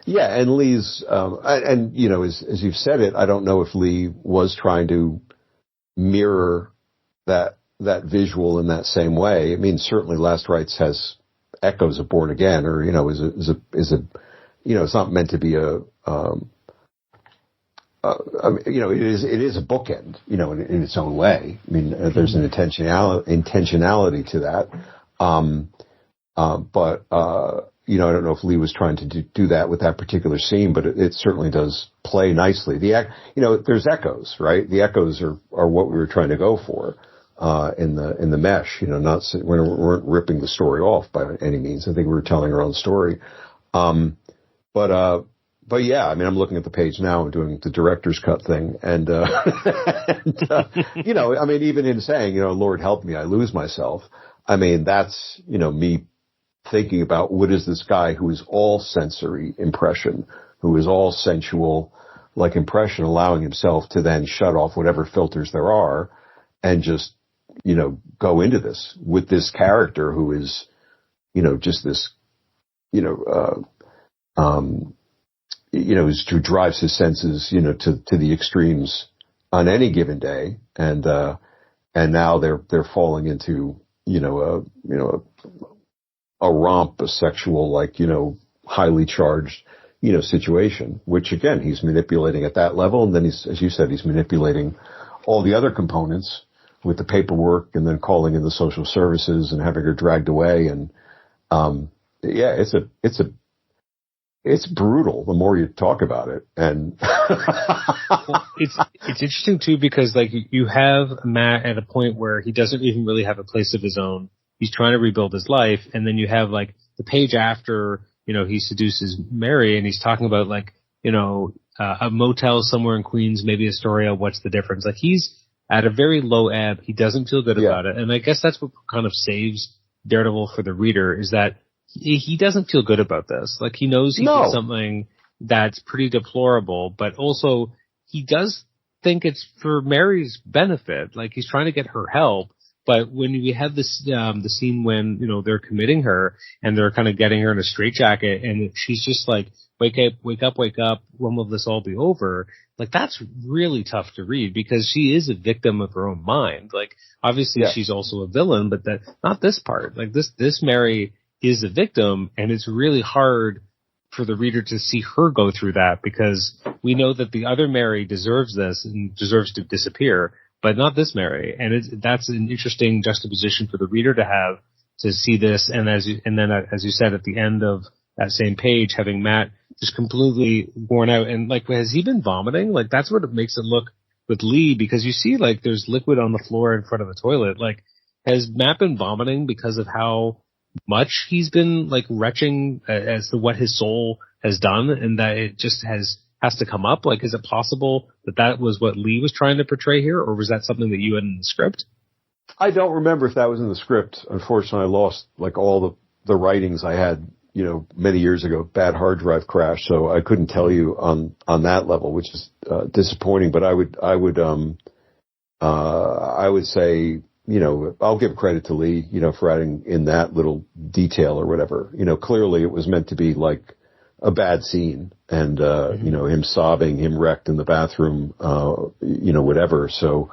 Yeah, and Lee's, and you know, as you've said it, I don't know if Lee was trying to mirror that visual in that same way. I mean, certainly Last Rites has echoes of Born Again, or you know, is a you know, it's not meant to be a you know, it is a bookend, you know, in its own way. I mean, there's an intentionality to that, but you know, I don't know if Lee was trying to do that with that particular scene, but it certainly does play nicely. You know, there's echoes, right? The echoes are what we were trying to go for in the mesh. You know, we weren't ripping the story off by any means. I think we were telling our own story. But yeah, I mean, I'm looking at the page now and doing the director's cut thing, and you know, I mean, even in saying, you know, Lord help me, I lose myself. I mean, that's, you know, me thinking about what is this guy who is all sensory impression, who is all sensual, like impression, allowing himself to then shut off whatever filters there are and just, you know, go into this with this character who is, you know, just this, you know, who drives his senses, you know, to the extremes on any given day. And now they're falling into, a romp, a sexual, like, you know, highly charged, you know, situation, which again, he's manipulating at that level. And then he's, as you said, he's manipulating all the other components with the paperwork and then calling in the social services and having her dragged away. And, yeah, it's brutal the more you talk about it. And well, it's interesting too, because like you have Matt at a point where he doesn't even really have a place of his own. He's trying to rebuild his life. And then you have like the page after, you know, he seduces Mary and he's talking about like, you know, a motel somewhere in Queens, maybe Astoria. What's the difference? Like he's at a very low ebb. He doesn't feel good about it. And I guess that's what kind of saves Daredevil for the reader, is that he doesn't feel good about this. Like he knows he did something that's pretty deplorable, but also he does think it's for Mary's benefit. Like he's trying to get her help. But when we have this, the scene when, you know, they're committing her and they're kind of getting her in a straitjacket and she's just like, wake up, when will this all be over? Like that's really tough to read because she is a victim of her own mind. Like obviously she's also a villain, but not this part. Like this Mary is a victim, and it's really hard for the reader to see her go through that because we know that the other Mary deserves this and deserves to disappear, but not this Mary. And that's an interesting juxtaposition for the reader to have, to see this. And as you said, at the end of that same page, having Matt just completely worn out. And like, has he been vomiting? Like that's what it makes it look with Lee, because you see like there's liquid on the floor in front of the toilet. Like has Matt been vomiting because of how much he's been like retching as to what his soul has done, and that it just has to come up? Like, is it possible that was what Lee was trying to portray here, or was that something that you had in the script? I don't remember if that was in the script. Unfortunately, I lost like all the writings I had, you know, many years ago. Bad hard drive crash, so I couldn't tell you on that level, which is disappointing. But I would say, you know, I'll give credit to Lee, you know, for adding in that little detail or whatever. You know, clearly it was meant to be like a bad scene, and you know, him sobbing, him wrecked in the bathroom, you know, whatever. So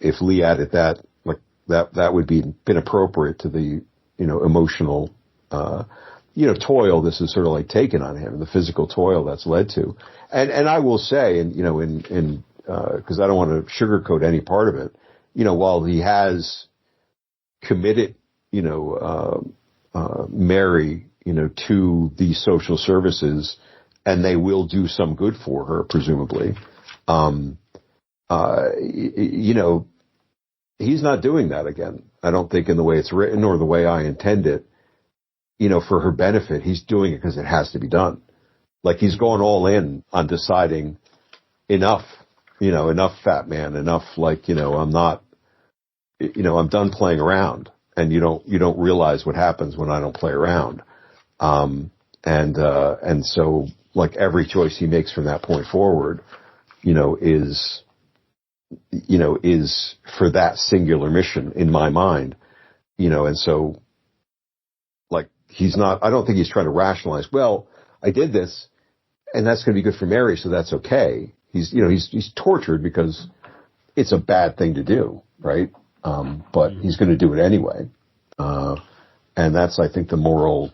if Lee added that, like that would been appropriate to the, you know, emotional toil this is sort of like taken on him, the physical toil that's led to. And I will say, and, cause I don't want to sugarcoat any part of it, while he has committed, Mary, to these social services, and they will do some good for her, presumably. He's not doing that again. I don't think in the way it's written or the way I intend it, for her benefit. He's doing it because it has to be done. Like he's going all in on deciding enough, enough, fat man, enough, I'm not, I'm done playing around, and you don't realize what happens when I don't play around. And so like every choice he makes from that point forward, is for that singular mission in my mind, and so like I don't think he's trying to rationalize, well, I did this and that's going to be good for Mary, so that's okay. He's tortured because it's a bad thing to do, right? But he's going to do it anyway. And that's, I think, the moral,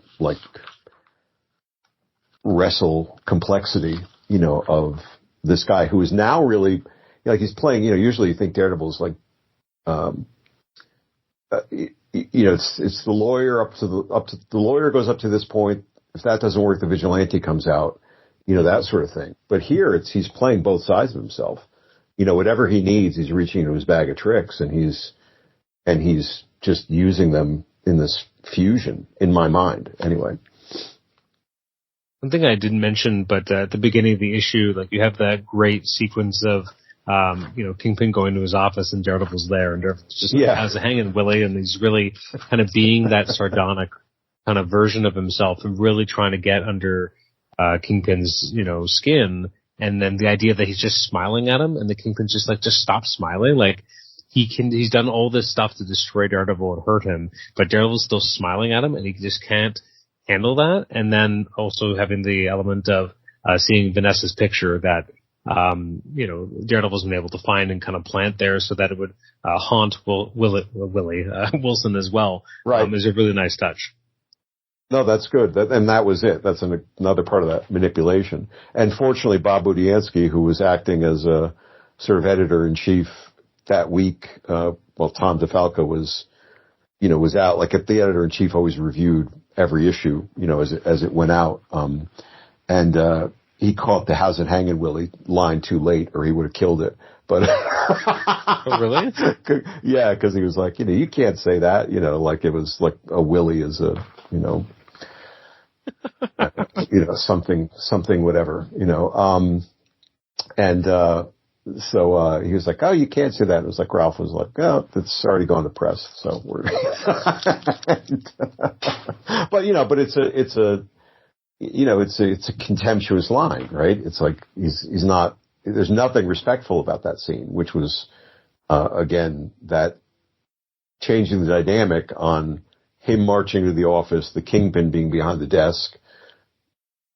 wrestle complexity, of this guy who is now really, he's playing, usually you think Daredevil's it's the lawyer up to the lawyer goes up to this point. If that doesn't work, the vigilante comes out, that sort of thing. But here he's playing both sides of himself. Whatever he needs, he's reaching into his bag of tricks, and he's just using them in this fusion, in my mind, anyway. One thing I didn't mention, but at the beginning of the issue, you have that great sequence of, Kingpin going to his office and Daredevil's there, and Daredevil's just has a hanging Willie, and he's really kind of being that sardonic kind of version of himself and really trying to get under Kingpin's, skin. And then the idea that he's just smiling at him, and the Kingpin's just stop smiling. He's done all this stuff to destroy Daredevil and hurt him, but Daredevil's still smiling at him, and he just can't handle that. And then also having the element of seeing Vanessa's picture that Daredevil's been able to find and kind of plant there so that it would haunt Willie Wilson as well. Right. Is a really nice touch. No, that's good. And that was it. That's another part of that manipulation. And fortunately, Bob Budiansky, who was acting as a sort of editor-in-chief that week, Tom DeFalco was out. The editor-in-chief always reviewed every issue, as it went out. He caught the "How's it hanging, Willie" line too late, or he would have killed it. But oh, really? Yeah, because he was like, you can't say that, it was like a Willie is a, something, whatever, so he was like, oh, you can't say that. It was like Ralph was like, oh, it's already gone to press, so we're. But it's a contemptuous line, right? It's like he's not. There's nothing respectful about that scene, which was again that changing the dynamic on him marching to the office, the Kingpin being behind the desk,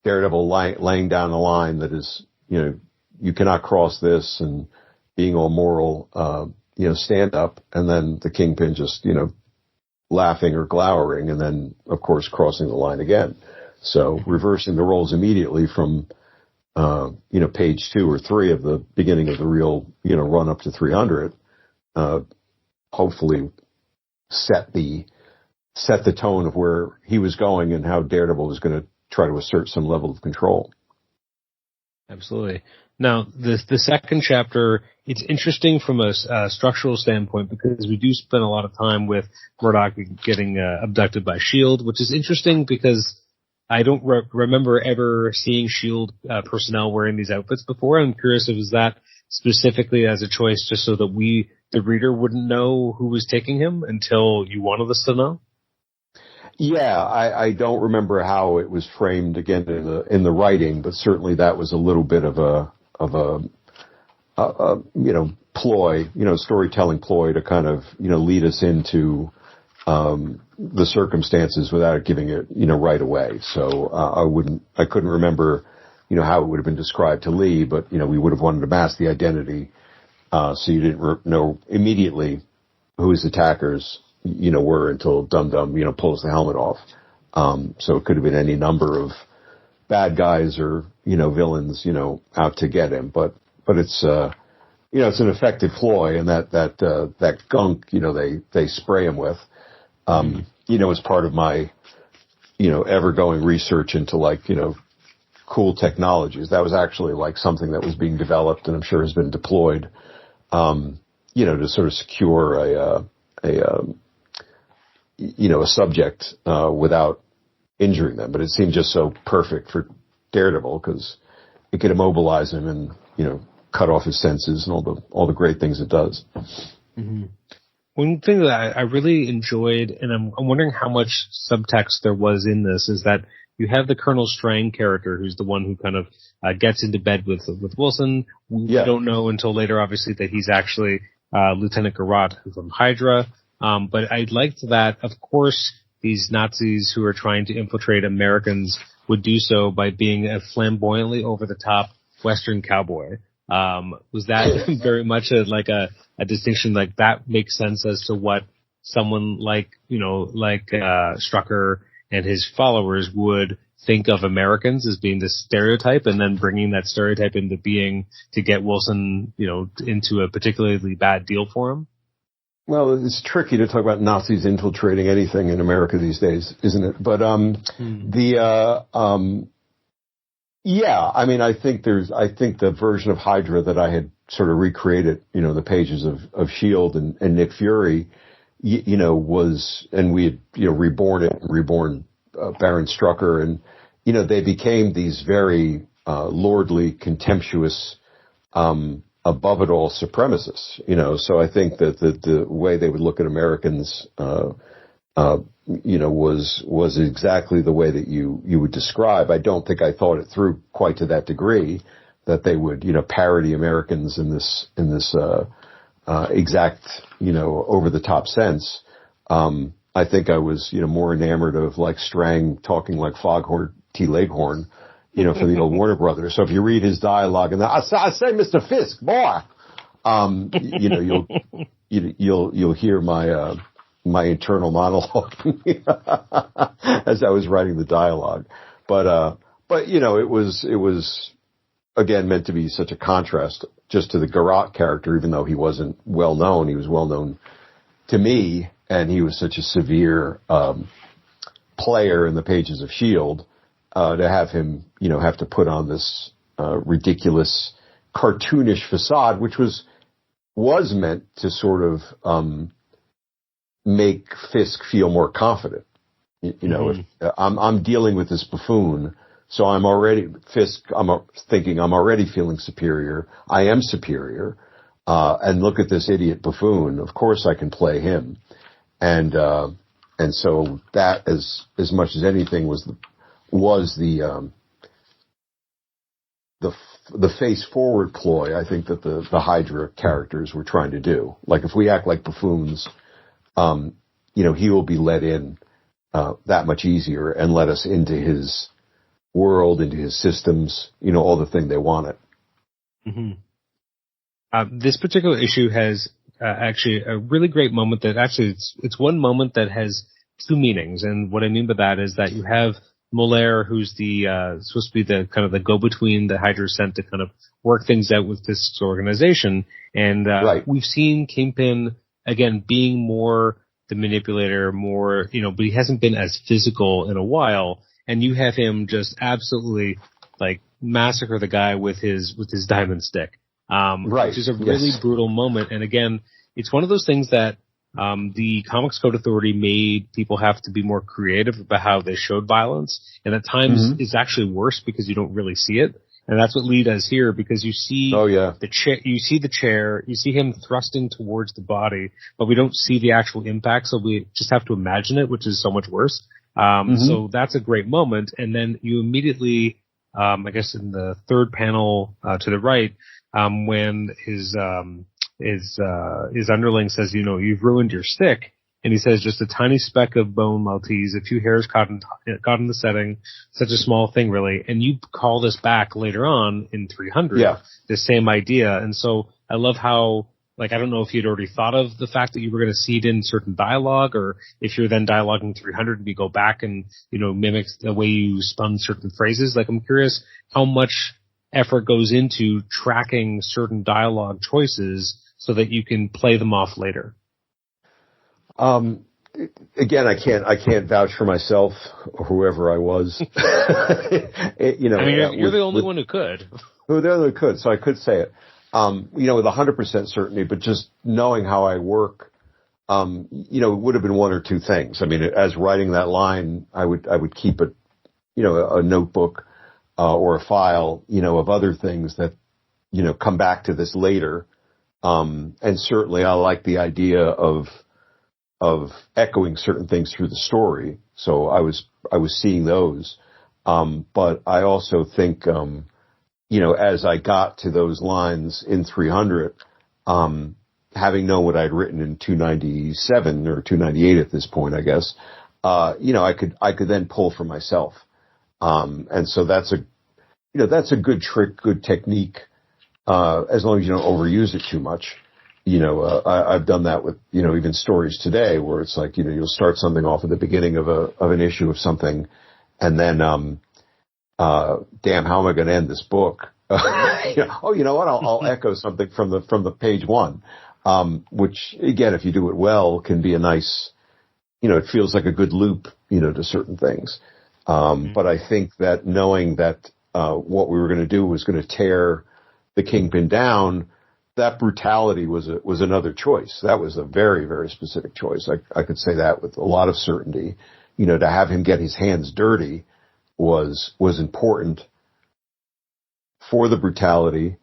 Daredevil laying down a line that is, you cannot cross this, and being all moral, stand up, and then the Kingpin just, laughing or glowering, and then, of course, crossing the line again. So reversing the roles immediately from, page 2 or 3 of the beginning of the real, run up to 300, hopefully set the tone of where he was going and how Daredevil was going to try to assert some level of control. Absolutely. Now, the second chapter, it's interesting from a structural standpoint because we do spend a lot of time with Murdoch getting abducted by S.H.I.E.L.D., which is interesting because I don't remember ever seeing S.H.I.E.L.D. personnel wearing these outfits before. I'm curious if it was that specifically as a choice just so that we, the reader, wouldn't know who was taking him until you wanted us to know? Yeah, I don't remember how it was framed again in the writing, but certainly that was a little bit of a ploy, storytelling ploy to kind of, lead us into the circumstances without giving it, right away. So I couldn't remember, how it would have been described to Lee, but, we would have wanted to mask the identity, so you didn't know immediately who his attackers, were until Dum Dum, pulls the helmet off. So it could have been any number of bad guys or, villains, out to get him. But it's, it's an effective ploy, and that gunk, they spray him with, as part of my, ever-going research into cool technologies. That was actually something that was being developed and I'm sure has been deployed, to sort of secure a subject, without injuring them. But it seemed just so perfect for Daredevil because it could immobilize him and, cut off his senses and all the great things it does. Mm-hmm. One thing that I really enjoyed, and I'm wondering how much subtext there was in this, is that you have the Colonel Strang character, who's the one who kind of gets into bed with Wilson. We don't know until later, obviously, that he's actually Lieutenant Garrott from Hydra. But I liked that, of course, these Nazis who are trying to infiltrate Americans would do so by being a flamboyantly over-the-top Western cowboy. Was that very much a distinction that makes sense as to what someone like Strucker and his followers would think of Americans as being this stereotype, and then bringing that stereotype into being to get Wilson, into a particularly bad deal for him? Well, it's tricky to talk about Nazis infiltrating anything in America these days, isn't it? But, yeah, I mean, I think the version of Hydra that I had sort of recreated, the pages of S.H.I.E.L.D. and Nick Fury, was, and we had, reborn Baron Strucker, and, they became these very, lordly, contemptuous, above it all supremacists, so I think that the way they would look at Americans, was exactly the way that you would describe. I don't think I thought it through quite to that degree that they would, parody Americans in this exact, over the top sense. I think I was, more enamored of Strang talking like Foghorn T. Leghorn, for the old Warner Brothers. So if you read his dialogue and I say, Mr. Fisk, boy, you'll hear my internal monologue as I was writing the dialogue. But it was again meant to be such a contrast just to the Garrott character, even though he wasn't well known. He was well known to me, and he was such a severe player in the pages of S.H.I.E.L.D. To have him, have to put on this ridiculous cartoonish facade, which was meant to sort of make Fisk feel more confident. If I'm dealing with this buffoon, so I'm thinking I'm already feeling superior. I am superior. And look at this idiot buffoon. Of course I can play him. And so that as much as anything was the face forward ploy, I think that the Hydra characters were trying to do. If we act like buffoons, he will be let in, that much easier and let us into his world, into his systems, all the thing they wanted. Mm-hmm. This particular issue has actually a really great moment that actually it's one moment that has two meanings. And what I mean by that is that you have Molaire, who's the supposed to be the kind of the go-between that Hydra sent to kind of work things out with this organization. And right. We've seen Kingpin, again, being more the manipulator, more, but he hasn't been as physical in a while. And you have him just absolutely massacre the guy with his diamond stick. Right. Which is a really brutal moment. And again, it's one of those things that the Comics Code Authority made people have to be more creative about how they showed violence. And at times it's actually worse because you don't really see it. And that's what Lee does here, because you see the chair, you see the chair, you see him thrusting towards the body, but we don't see the actual impact, so we just have to imagine it, which is so much worse. So that's a great moment. And then you immediately, I guess in the third panel to the right, when his underling says, you've ruined your stick. And he says, just a tiny speck of bone Maltese, a few hairs caught in the setting, such a small thing, really. And you call this back later on in 300, the same idea. And so I love how like, I don't know if you'd already thought of the fact that you were going to seed in certain dialogue, or if you're then dialoguing 300 and you go back and, mimic the way you spun certain phrases. Like, I'm curious how much effort goes into tracking certain dialogue choices so that you can play them off later. Again, I can't vouch for myself or whoever I was. You're the only one who could. Who the other could, so I could say it. With 100% certainty, but just knowing how I work, it would have been one or two things. I mean, as writing that line, I would keep a notebook, or a file, of other things that, come back to this later. And certainly I like the idea of echoing certain things through the story. So I was seeing those. But I also think, as I got to those lines in 300, having known what I'd written in 297 or 298 at this point, I guess, I could then pull for myself. And so that's a good trick, good technique, as long as you don't overuse it too much. I've done that with, even stories today where it's like, you'll start something off at the beginning of an issue of something, and then, damn, how am I going to end this book? Oh, you know what? I'll echo something from the page one, which again, if you do it well, can be a nice, it feels like a good loop, to certain things. But I think that knowing that, what we were going to do was going to tear the Kingpin down, that brutality was another choice. That was a very, very specific choice. I could say that with a lot of certainty. To have him get his hands dirty was important for the brutality,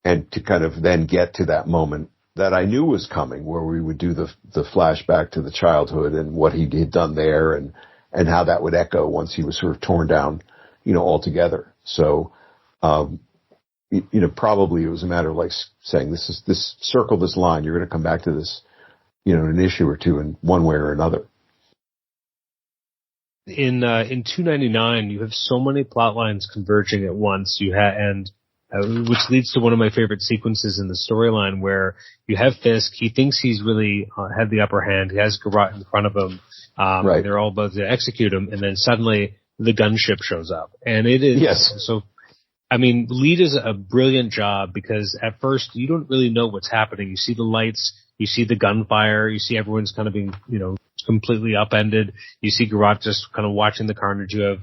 and to kind of then get to that moment that I knew was coming, where we would do the flashback to the childhood and what he had done there, and how that would echo once he was sort of torn down, altogether. So, probably it was a matter of like saying, circle this line. You're going to come back to this, in an issue or two in one way or another. In 299, you have so many plot lines converging at once. Which leads to one of my favorite sequences in the storyline, where you have Fisk. He thinks he's really had the upper hand. He has Garrot in front of him. Right. They're all about to execute him, and then suddenly the gunship shows up, and it is so. I mean, Lee does a brilliant job, because at first you don't really know what's happening. You see the lights, you see the gunfire, you see everyone's kind of being, completely upended. You see Garrot just kind of watching the carnage. You have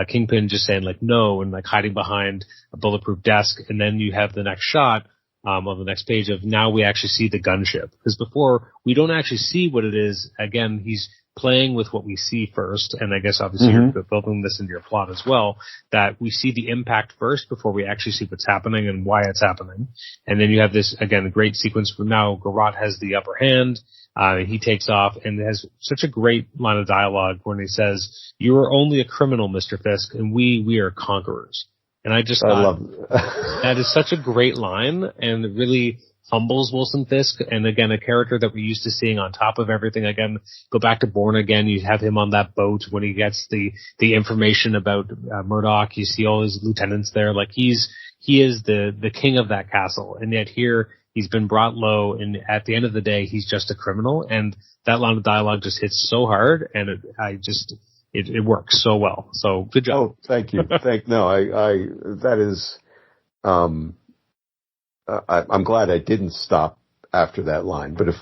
Kingpin just saying like no, and like hiding behind a bulletproof desk. And then you have the next shot on the next page of, now we actually see the gunship, because before we don't actually see what it is. Again, he's playing with what we see first, and I guess obviously you're building this into your plot as well, that we see the impact first before we actually see what's happening and why it's happening. And then you have this, again, a great sequence where now Garrot has the upper hand. He takes off and has such a great line of dialogue when he says, "You are only a criminal, Mr. Fisk, and we are conquerors." And I love that is such a great line, and it really humbles Wilson Fisk. And again, a character that we're used to seeing on top of everything. Again, go back to Born Again. You have him on that boat when he gets the information about Murdoch. You see all his lieutenants there. Like he is the king of that castle. And yet here he's been brought low, and at the end of the day, he's just a criminal. And that line of dialogue just hits so hard, and it works so well. So good job. Oh, thank you. That is, I'm glad I didn't stop after that line. But if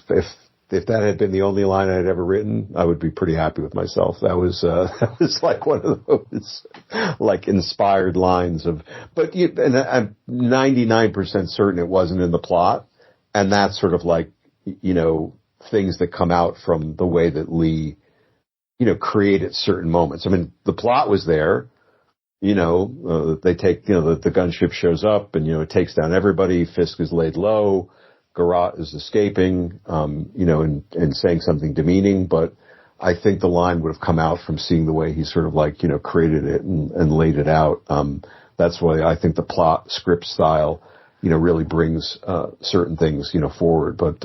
that had been the only line I'd ever written, I would be pretty happy with myself. That was like one of those like inspired lines of. But and I'm 99% certain it wasn't in the plot, and that's sort of like things that come out from the way that Lee created certain moments. I mean, the plot was there. They take, the gunship shows up and, it takes down everybody. Fisk is laid low. Garrot is escaping, and saying something demeaning. But I think the line would have come out from seeing the way he sort of like, created it and laid it out. That's why I think the plot script style, really brings, certain things, forward. But,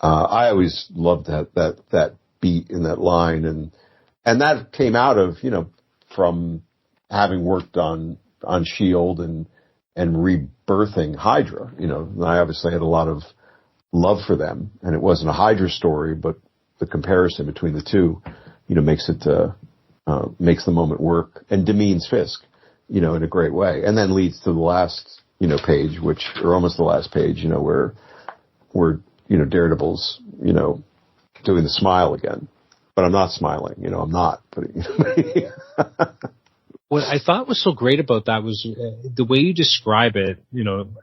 I always loved that beat in that line. And that came out of, from having worked on S.H.I.E.L.D. and rebirthing Hydra, I obviously had a lot of love for them. And it wasn't a Hydra story, but the comparison between the two, makes the moment work and demeans Fisk, in a great way. And then leads to the last, page, or almost the last page, where Daredevil's, doing the smile again. But I'm not smiling, I'm not. But, What I thought was so great about that was the way you describe it.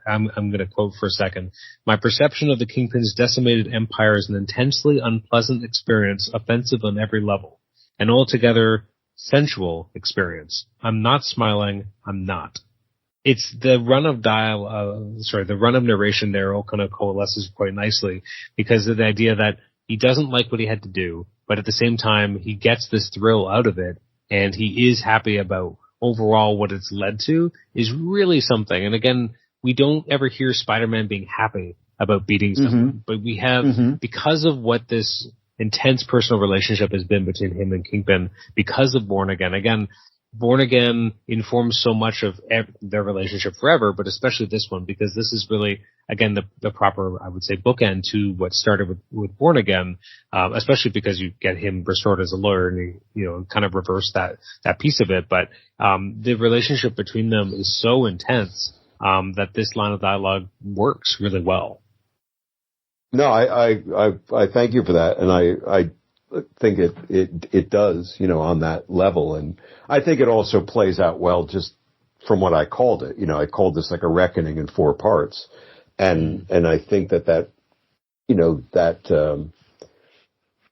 I'm going to quote for a second. My perception of the Kingpin's decimated empire is an intensely unpleasant experience, offensive on every level, an altogether sensual experience. I'm not smiling. I'm not. It's the run of the run of narration there all kind of coalesces quite nicely because of the idea that he doesn't like what he had to do, but at the same time, he gets this thrill out of it. And he is happy about overall what it's led to is really something. And again, we don't ever hear Spider-Man being happy about beating someone, but we have, because of what this intense personal relationship has been between him and Kingpin, because of Born Again. Again, Born Again informs so much of their relationship forever, but especially this one, because this is really, again, the proper, I would say, bookend to what started with Born Again, especially because you get him restored as a lawyer and you kind of reverse that piece of it. But the relationship between them is so intense that this line of dialogue works really well. No, I thank you for that, and I think it does, on that level. And I think it also plays out well just from what I called it. I called this like a reckoning in 4 parts. And I think that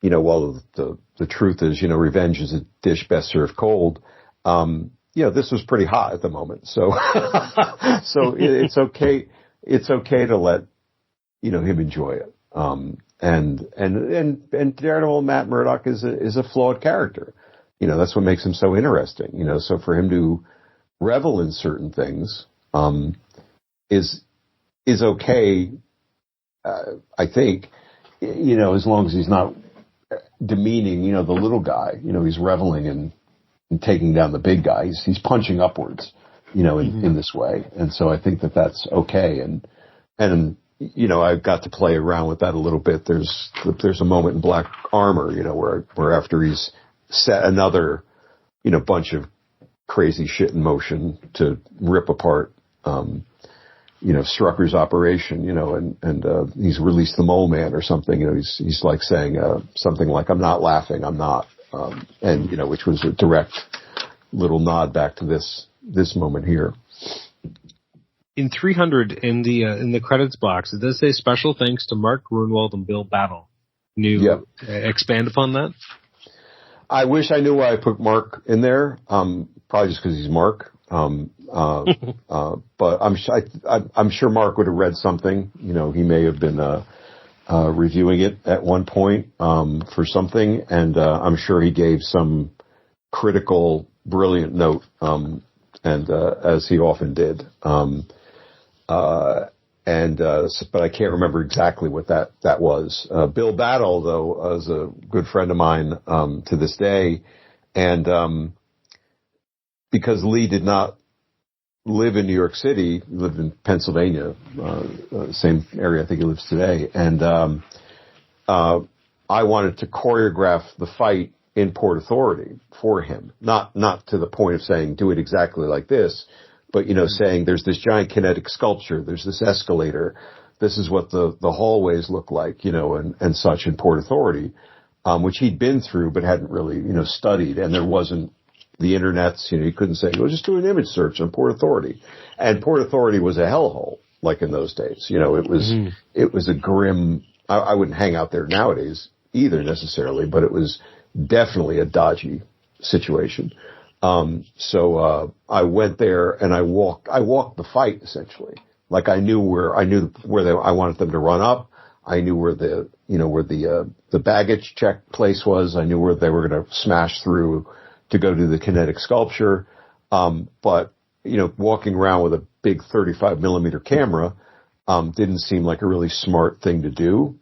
while the truth is, revenge is a dish best served cold, this was pretty hot at the moment. So, it's okay. It's okay to let, him enjoy it. And Daredevil, Matt Murdock is a flawed character. That's what makes him so interesting. So for him to revel in certain things, is okay. I think, as long as he's not demeaning, the little guy, he's reveling in taking down the big guy. He's punching upwards, in this way. And so I think that that's okay. And I got to play around with that a little bit. There's a moment in Black Armor, where after he's set another, bunch of crazy shit in motion to rip apart, Strucker's operation, and he's released the Mole Man or something. He's like saying something like, "I'm not laughing, I'm not," and which was a direct little nod back to this moment here. In 300, in the credits box, it does say special thanks to Mark Grunwald and Bill Battle. Can you expand upon that? I wish I knew why I put Mark in there. Probably just because he's Mark. But I'm sure Mark would have read something. He may have been reviewing it at one point for something, and I'm sure he gave some critical, brilliant note, and as he often did. But I can't remember exactly what that was. Bill Battle, though, is a good friend of mine to this day, and because Lee did not live in New York City, he lived in Pennsylvania, same area I think he lives today, and I wanted to choreograph the fight in Port Authority for him, not to the point of saying do it exactly like this, but saying there's this giant kinetic sculpture, there's this escalator, this is what the hallways look like, and such in Port Authority, which he'd been through but hadn't really studied, and there wasn't the internets, you couldn't say, well, just do an image search on Port Authority, and Port Authority was a hellhole like in those days. It was a grim. I wouldn't hang out there nowadays either necessarily, but it was definitely a dodgy situation. So I went there and I walked the fight essentially. Like I knew where I wanted them to run up. I knew where the baggage check place was. I knew where they were going to smash through to go to the kinetic sculpture. But walking around with a big 35 millimeter camera, didn't seem like a really smart thing to do.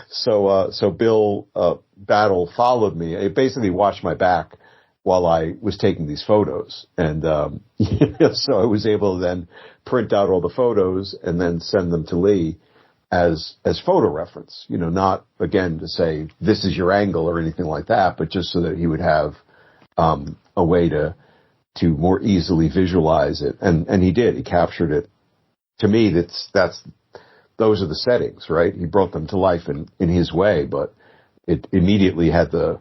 So Bill Battle followed me. He basically watched my back while I was taking these photos. And, so I was able to then print out all the photos and then send them to Lee as photo reference, not again to say this is your angle or anything like that, but just so that he would have, a way to more easily visualize it. And he did, he captured it. To me, those are the settings, right? He brought them to life in his way, but it immediately had the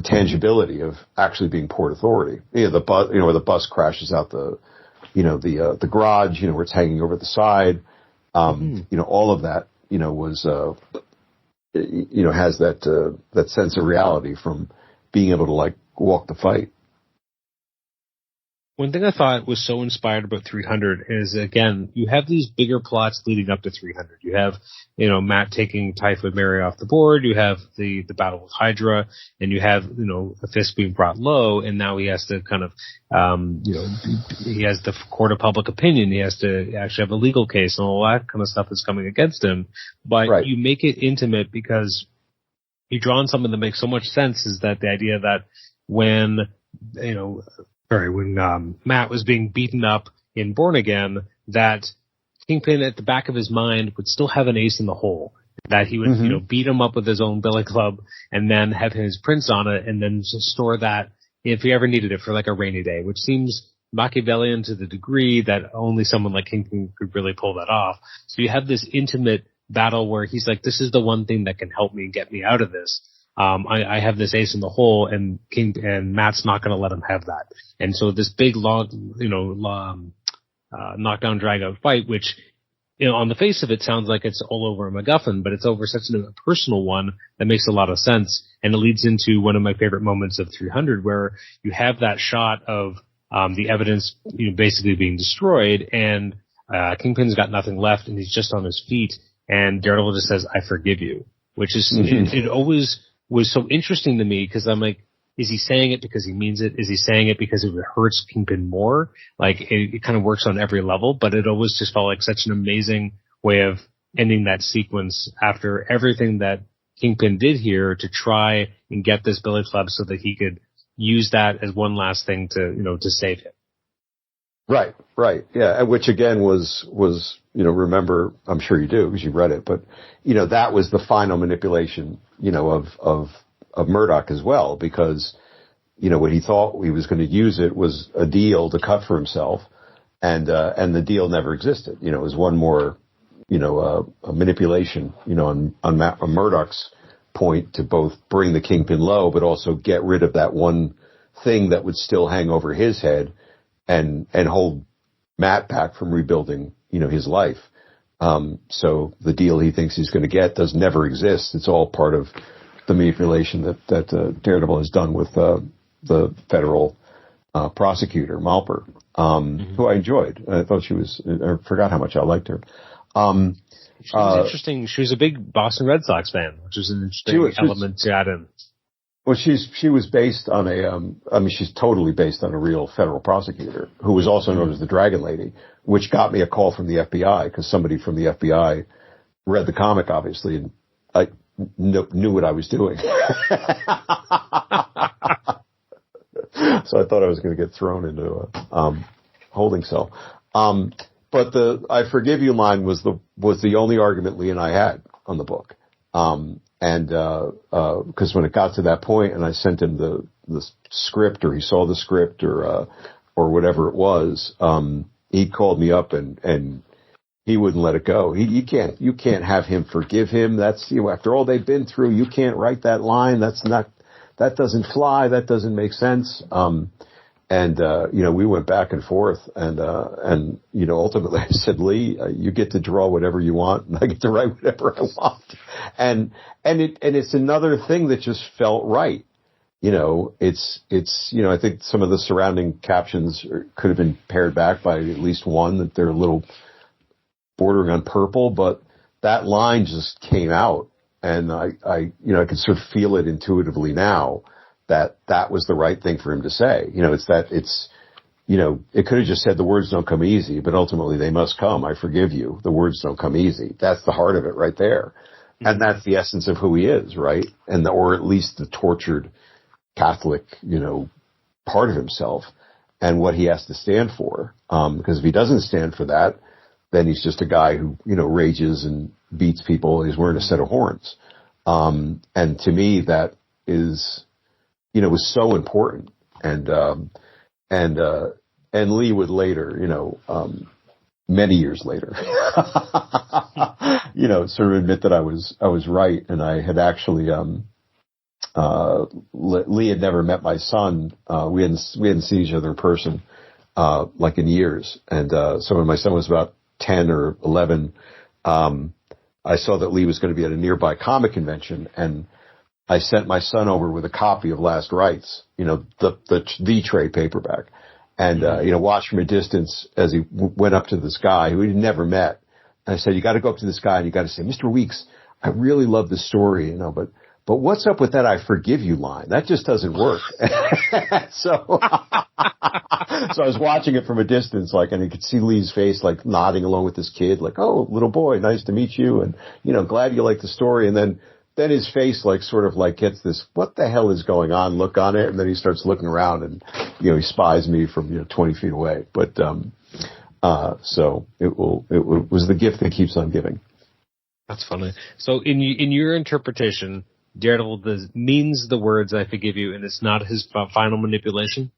tangibility of actually being Port Authority. The bus, where the bus crashes out the garage, where it's hanging over the side. All of that, was, has that sense of reality from being able to like walk the fight. One thing I thought was so inspired about 300 is, again, you have these bigger plots leading up to 300. You have, Matt taking Typhoid Mary off the board. You have the battle with Hydra, and you have, a fist being brought low, and now he has to kind of, he has the court of public opinion. He has to actually have a legal case, and all that kind of stuff is coming against him. But You make it intimate because you draw on something that makes so much sense, is that the idea that when Matt was being beaten up in Born Again, that Kingpin at the back of his mind would still have an ace in the hole. That he would, beat him up with his own billy club and then have his prints on it and then just store that if he ever needed it for like a rainy day, which seems Machiavellian to the degree that only someone like Kingpin could really pull that off. So you have this intimate battle where he's like, this is the one thing that can help me get me out of this. I have this ace in the hole, and Matt's not going to let him have that. And so this big knockdown drag out fight, which, on the face of it sounds like it's all over a MacGuffin, but it's over such a personal one that makes a lot of sense. And it leads into one of my favorite moments of 300, where you have that shot of, the evidence, basically being destroyed, and, Kingpin's got nothing left, and he's just on his feet, and Daredevil just says, "I forgive you," which is, it always was so interesting to me, because I'm like, is he saying it because he means it? Is he saying it because it hurts Kingpin more? Like, it kind of works on every level, but it always just felt like such an amazing way of ending that sequence after everything that Kingpin did here to try and get this billy club so that he could use that as one last thing to save him. Right. Yeah. Which again was, remember, I'm sure you do because you read it, but, that was the final manipulation, of Murdoch as well, because, what he thought he was going to use it was a deal to cut for himself, and the deal never existed. It was one more, a manipulation, on Murdoch's point to both bring the Kingpin low, but also get rid of that one thing that would still hang over his head and hold Matt back from rebuilding, his life. So the deal he thinks he's going to get does never exist. It's all part of the manipulation that Daredevil has done with the federal prosecutor, Malper, who I enjoyed. I thought I forgot how much I liked her. She was interesting. She was a big Boston Red Sox fan, which was an interesting element to add in. Well, she was based on she's totally based on a real federal prosecutor who was also known as the Dragon Lady, which got me a call from the FBI because somebody from the FBI read the comic, obviously, and I knew what I was doing. So I thought I was going to get thrown into a holding cell. But the "I forgive you" line was the only argument Lee and I had on the book. Because when it got to that point and I sent him the script, or he saw the script, or whatever it was, he called me up and he wouldn't let it go. You can't have him forgive him. That's, after all they've been through, you can't write that line. That doesn't fly. That doesn't make sense. We went back and forth and ultimately I said, Lee, you get to draw whatever you want and I get to write whatever I want. And it's another thing that just felt right. It's I think some of the surrounding captions could have been pared back by at least one, that they're a little bordering on purple, but that line just came out and I can sort of feel it intuitively now. That was the right thing for him to say. It could have just said the words don't come easy, but ultimately they must come. I forgive you. The words don't come easy. That's the heart of it right there. Mm-hmm. And that's the essence of who he is, right? Or at least the tortured Catholic, part of himself and what he has to stand for. Because if he doesn't stand for that, then he's just a guy who, rages and beats people. He's wearing a set of horns. And to me, that is, was so important. And Lee would later, many years later, sort of admit that I was right. And I had actually, Lee had never met my son. We hadn't seen each other in person, like in years. And, so when my son was about 10 or 11, I saw that Lee was going to be at a nearby comic convention, and I sent my son over with a copy of Last Rites, the trade paperback, and, watched from a distance as he went up to this guy who he'd never met. And I said, you got to go up to this guy and you got to say, Mr. Weeks, I really love the story, but what's up with that I forgive you line? That just doesn't work. So I was watching it from a distance, and you could see Lee's face, nodding along with this kid, oh, little boy, nice to meet you. And, glad you like the story. And then his face, gets this, what the hell is going on look on it. And then he starts looking around and, he spies me from, 20 feet away. But, so it was the gift that keeps on giving. That's funny. So in your interpretation, Daredevil means the words "I forgive you," and it's not his final manipulation.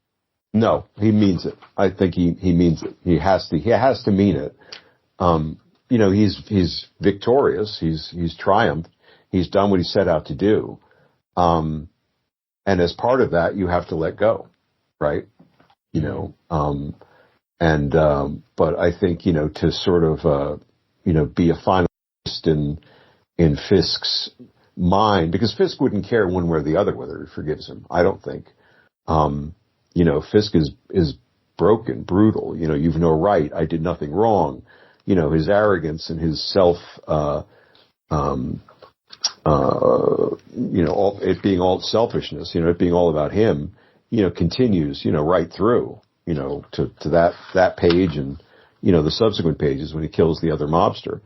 No, he means it. I think he means it. He has to mean it. He's victorious. He's triumphed. He's done what he set out to do. And as part of that, you have to let go, right? But I think, to sort of, be a finalist in Fisk's mind, because Fisk wouldn't care one way or the other whether he forgives him. I don't think. Fisk is broken, brutal. You've no right. I did nothing wrong. His arrogance and his self, it being all selfishness, it being all about him, continues, right through, to that page and, the subsequent pages when he kills the other mobster.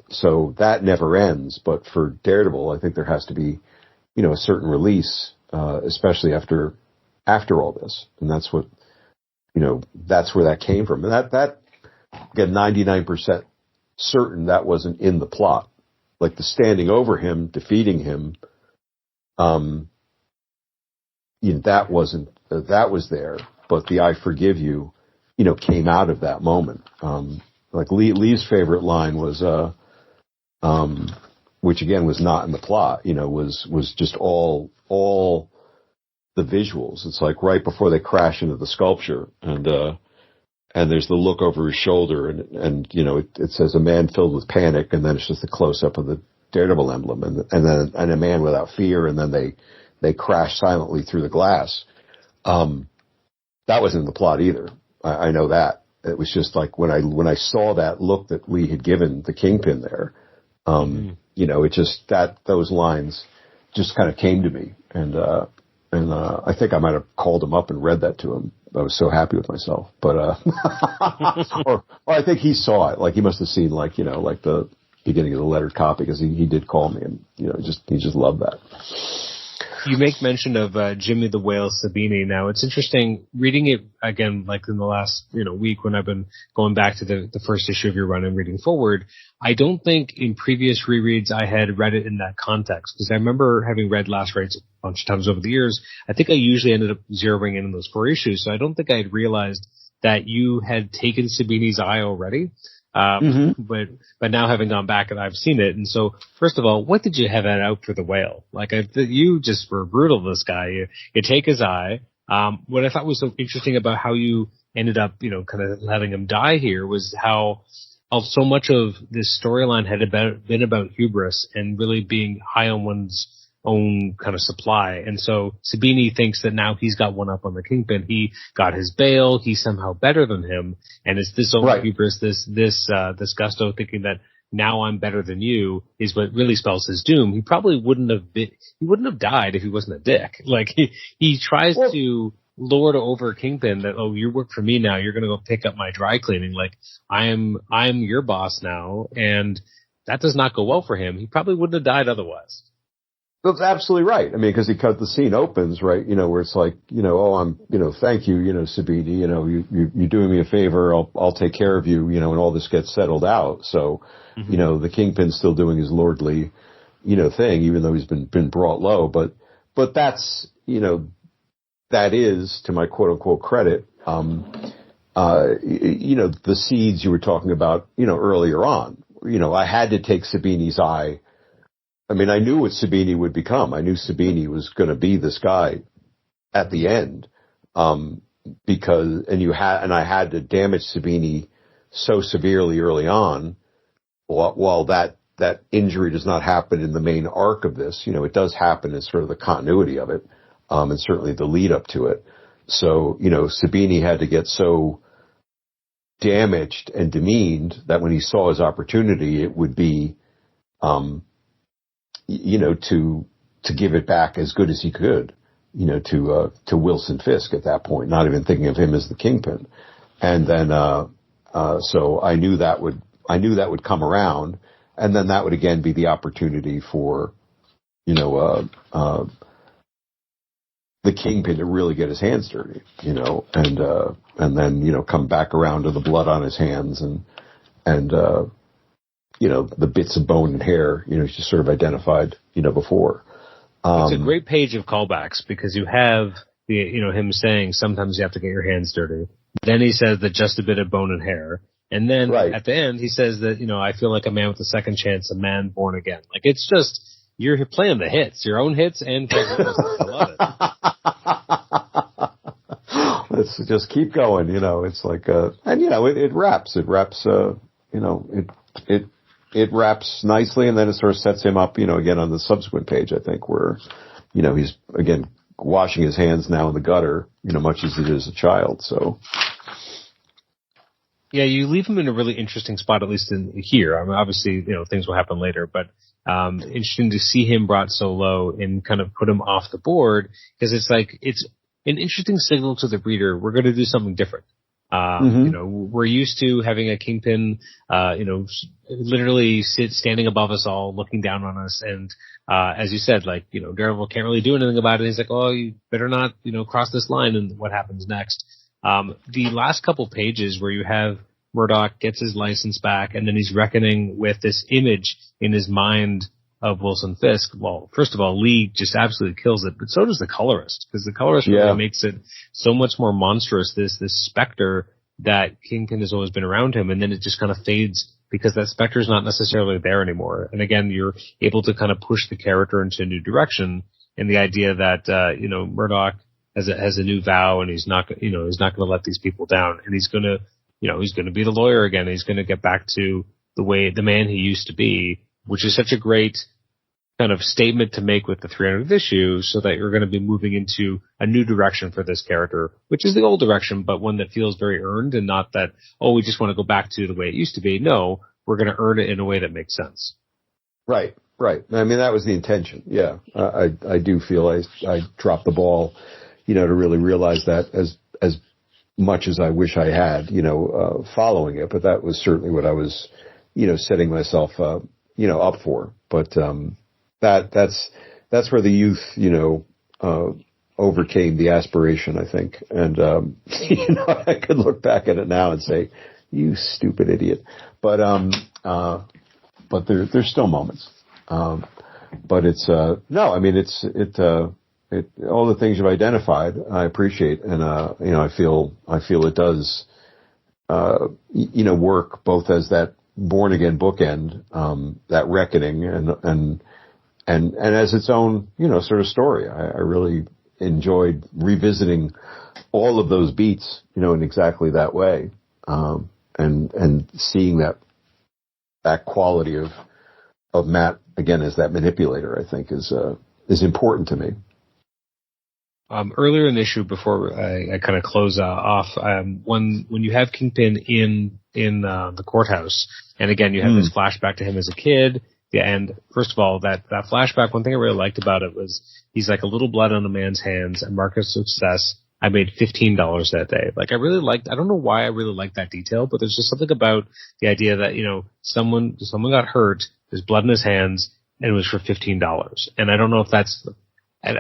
So that never ends. But for Daredevil, I think there has to be, a certain release, especially after all this. And that's what, that's where that came from. And that again, 99% certain that wasn't in the plot. Like the standing over him, defeating him, that was there. But the I forgive you, came out of that moment. Like Lee's favorite line was, which again was not in the plot, was just all the visuals. It's like right before they crash into the sculpture, and there's the look over his shoulder, and it says a man filled with panic, and then it's just a close up of the Daredevil emblem, and then a man without fear, and then they crash silently through the glass. That wasn't in the plot either. I know that. It was just like when I saw that look that Lee had given the Kingpin there, it just those lines just kind of came to me, and I think I might have called him up and read that to him. I was so happy with myself, but or I think he saw it. Like he must have seen like the beginning of the lettered copy, because he did call me, and he just loved that. You make mention of Jimmy the Whale Sabini. Now, it's interesting reading it again, like in the last week when I've been going back to the first issue of your run and reading forward. I don't think in previous rereads I had read it in that context, because I remember having read Last Rites a bunch of times over the years. I think I usually ended up zeroing in on those 4 issues, so I don't think I had realized that you had taken Sabini's eye already. But now having gone back and I've seen it, and so first of all, what did you have out for the whale? Like you just were brutal. This guy, you take his eye. What I thought was so interesting about how you ended up, kind of letting him die here was how so much of this storyline had been about hubris and really being high on one's own kind of supply. And so Sabini thinks that now he's got one up on the Kingpin. He got his bail. He's somehow better than him. And it's this own hubris, this gusto, thinking that now I'm better than you is what really spells his doom. He probably wouldn't have died if he wasn't a dick. Like he tries to lord over Kingpin that, oh, you work for me now. You're going to go pick up my dry cleaning. Like I'm your boss now. And that does not go well for him. He probably wouldn't have died otherwise. That's absolutely right. I mean, because the scene opens, right, where it's like, oh, I'm, thank you, Sabini, you're doing me a favor. I'll take care of you, and all this gets settled out. So, the Kingpin's still doing his lordly, thing, even though he's been brought low. But that's, that is, to my quote unquote credit, the seeds you were talking about, earlier on. I had to take Sabini's eye. I mean, I knew what Sabini would become. I knew Sabini was going to be this guy at the end, because I had to damage Sabini so severely early on, while that injury does not happen in the main arc of this. It does happen in sort of the continuity of it, and certainly the lead up to it. So, Sabini had to get so damaged and demeaned that when he saw his opportunity, it would be, to give it back as good as he could, to Wilson Fisk at that point, not even thinking of him as the Kingpin. And then, so I knew that would come around, and then that would again be the opportunity for, the Kingpin to really get his hands dirty, and then, come back around to the blood on his hands and the bits of bone and hair, just sort of identified, before. It's a great page of callbacks because you have him saying sometimes you have to get your hands dirty. Then he says that just a bit of bone and hair. And then at the end he says that, I feel like a man with a second chance, a man born again. Like it's just, you're playing the hits, your own hits and I love it. Let's just keep going, it's like, and it wraps, it wraps nicely, and then it sort of sets him up, again on the subsequent page, I think, where, he's again washing his hands now in the gutter, much as he did as a child. So, yeah, you leave him in a really interesting spot, at least in here. I mean, obviously, things will happen later, but interesting to see him brought so low and kind of put him off the board, because it's like it's an interesting signal to the reader. We're going to do something different. We're used to having a Kingpin, literally standing above us all, looking down on us. And, as you said, like, Daredevil can't really do anything about it. He's like, oh, you better not, cross this line, and what happens next. The last couple pages where you have Murdoch gets his license back, and then he's reckoning with this image in his mind of Wilson Fisk. Well, first of all, Lee just absolutely kills it, but so does the colorist, because the colorist really makes it so much more monstrous, this specter that Kingpin has always been around him, and then it just kind of fades because that specter is not necessarily there anymore. And again, you're able to kind of push the character into a new direction, and the idea that, Murdoch has a new vow, and he's not going to let these people down, and he's going to be the lawyer again. He's going to get back to the man he used to be, which is such a great kind of statement to make with the 300th issue, so that you're going to be moving into a new direction for this character, which is the old direction, but one that feels very earned, and not that, oh, we just want to go back to the way it used to be. No, we're going to earn it in a way that makes sense. Right. I mean, that was the intention. Yeah. I do feel I dropped the ball, to really realize that as much as I wish I had, following it, but that was certainly what I was, setting myself, up for. But, that's where the youth, overcame the aspiration, I think. And, I could look back at it now and say, you stupid idiot. But there's still moments. But it's, no, I mean, all the things you've identified, I appreciate. And, I feel it does, work both as that born again bookend, that reckoning and as its own, sort of story. I really enjoyed revisiting all of those beats, in exactly that way. And seeing that quality of Matt again as that manipulator, I think is important to me. Earlier in the issue, before I kind of close off, when you have Kingpin in the courthouse, and again you have this flashback to him as a kid. Yeah, and first of all, that flashback, one thing I really liked about it was he's like a little blood on a man's hands, and mark of success. I made $15 that day. Like I don't know why I really liked that detail, but there's just something about the idea that, someone got hurt, there's blood in his hands, and it was for $15. And I don't know if I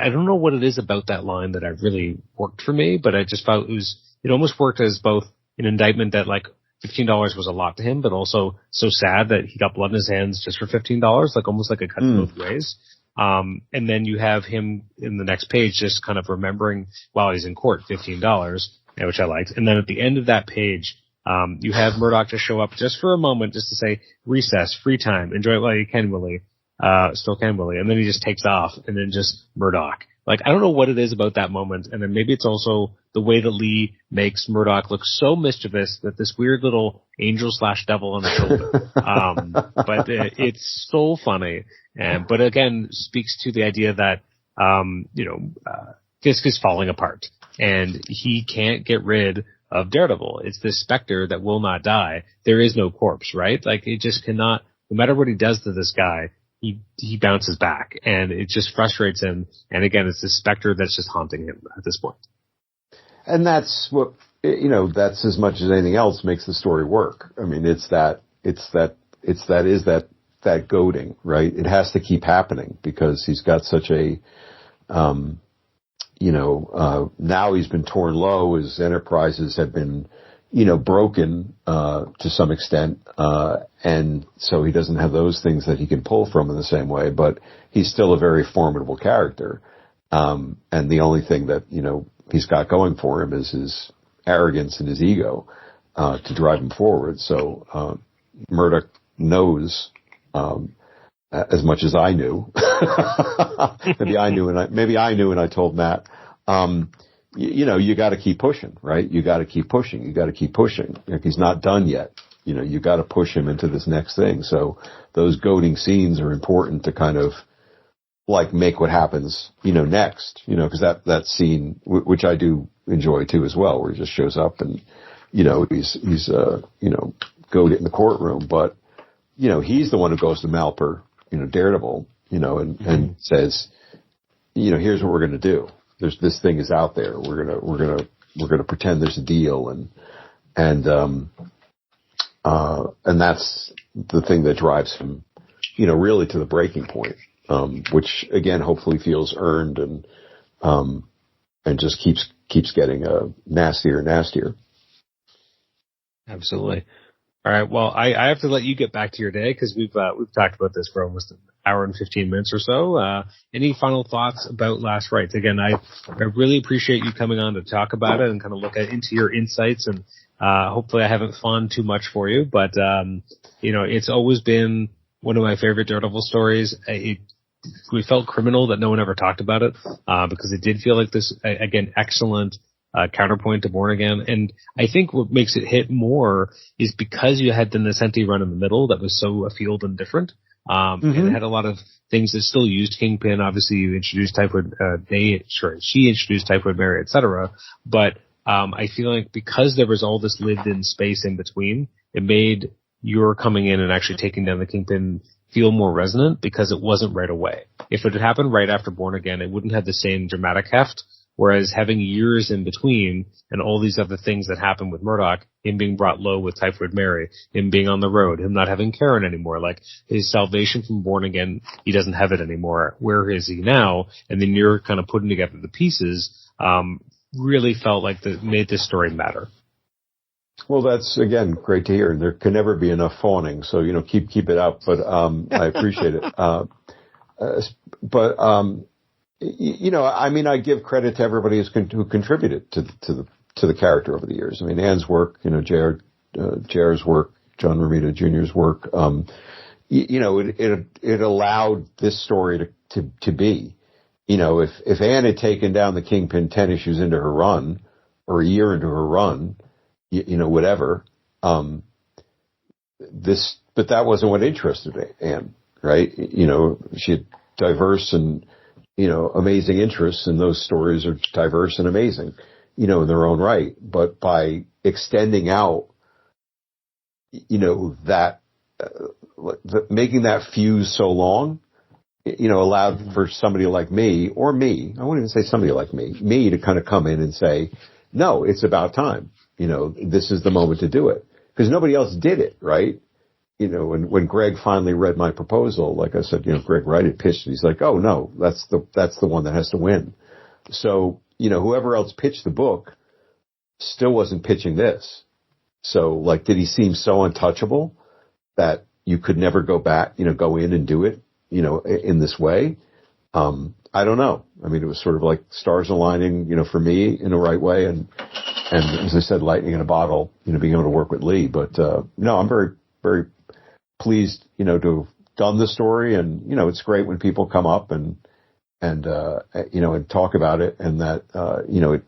don't know what it is about that line that really worked for me, but I just felt it almost worked as both an indictment that like $15 was a lot to him, but also so sad that he got blood in his hands just for $15, like almost like a cut both ways. And then you have him in the next page just kind of remembering while he's in court $15, which I liked. And then at the end of that page, you have Murdoch just show up just for a moment just to say, recess, free time, enjoy it while you can, Willie. Still can, Willie. And then he just takes off and then just Murdoch. Like, I don't know what it is about that moment. And then maybe it's also the way that Lee makes Murdoch look so mischievous that this weird little angel/devil on the shoulder. But it's so funny. But again, speaks to the idea that, Fisk is falling apart and he can't get rid of Daredevil. It's this specter that will not die. There is no corpse, right? Like, it just cannot, no matter what he does to this guy, he bounces back, and it just frustrates him. And again, it's this specter that's just haunting him at this point. And that's what, that's as much as anything else makes the story work. I mean, it's that goading, right? It has to keep happening because he's got such a, now he's been torn low. His enterprises have been, broken, to some extent. And so he doesn't have those things that he can pull from in the same way, but he's still a very formidable character. And the only thing that, he's got going for him is his arrogance and his ego, to drive him forward. So, Murdoch knows, as much as I knew. maybe I knew and I told Matt, you got to keep pushing, right? You got to keep pushing. Like, he's not done yet. You got to push him into this next thing. So those goading scenes are important to kind of like make what happens, next, because that scene, which I do enjoy too as well, where he just shows up and, he's goaded in the courtroom, but, he's the one who goes to Malper, Daredevil, and says, here's what we're going to do. This thing is out there. We're gonna pretend there's a deal, and that's the thing that drives him, really to the breaking point, which again hopefully feels earned and just keeps getting nastier and nastier. Absolutely. All right. Well, I have to let you get back to your day because we've talked about this for almost an hour and 15 minutes or so. Any final thoughts about Last Rites? Again, I really appreciate you coming on to talk about it and kind of look into your insights, and hopefully I haven't fawned too much for you, but it's always been one of my favorite Daredevil stories. We felt criminal that no one ever talked about it, because it did feel like this, again, excellent counterpoint to Born Again. And I think what makes it hit more is because you had the Nascenti run in the middle that was so afield and different. And it had a lot of things that still used Kingpin. Obviously, you introduced Typhoid, she introduced Typhoid Mary, etc. But I feel like because there was all this lived-in space in between, it made your coming in and actually taking down the Kingpin feel more resonant because it wasn't right away. If it had happened right after Born Again, it wouldn't have the same dramatic heft. Whereas having years in between and all these other things that happened with Murdoch, him being brought low with Typhoid Mary, him being on the road, him not having Karen anymore, like his salvation from Born Again, he doesn't have it anymore. Where is he now? And then you're kind of putting together the pieces, really felt like that made this story matter. Well, that's, again, great to hear. There can never be enough fawning, so, keep it up, but I appreciate it. I give credit to everybody who contributed to the character over the years. I mean, Ann's work, JR's work, John Romita Jr.'s work, it allowed this story to be. If Ann had taken down the Kingpin 10 issues into her run, or a year into her run, whatever, but that wasn't what interested Ann, right? She had diverse and, amazing interests, and those stories are diverse and amazing, in their own right. But by extending out, that, making that fuse so long, allowed for somebody like me, I won't even say somebody like me to kind of come in and say, no, it's about time. This is the moment to do it. Because nobody else did it, right? when Greg finally read my proposal, like I said, Greg Wright had pitched it. He's like, oh no, that's the one that has to win. So, whoever else pitched the book still wasn't pitching this. So, like, did he seem so untouchable that you could never go back, go in and do it, in this way? I don't know. I mean, it was sort of like stars aligning, for me in the right way. And as I said, lightning in a bottle, being able to work with Lee. But, no, I'm very, very pleased, to have done the story. And, it's great when people come up and talk about it, and that,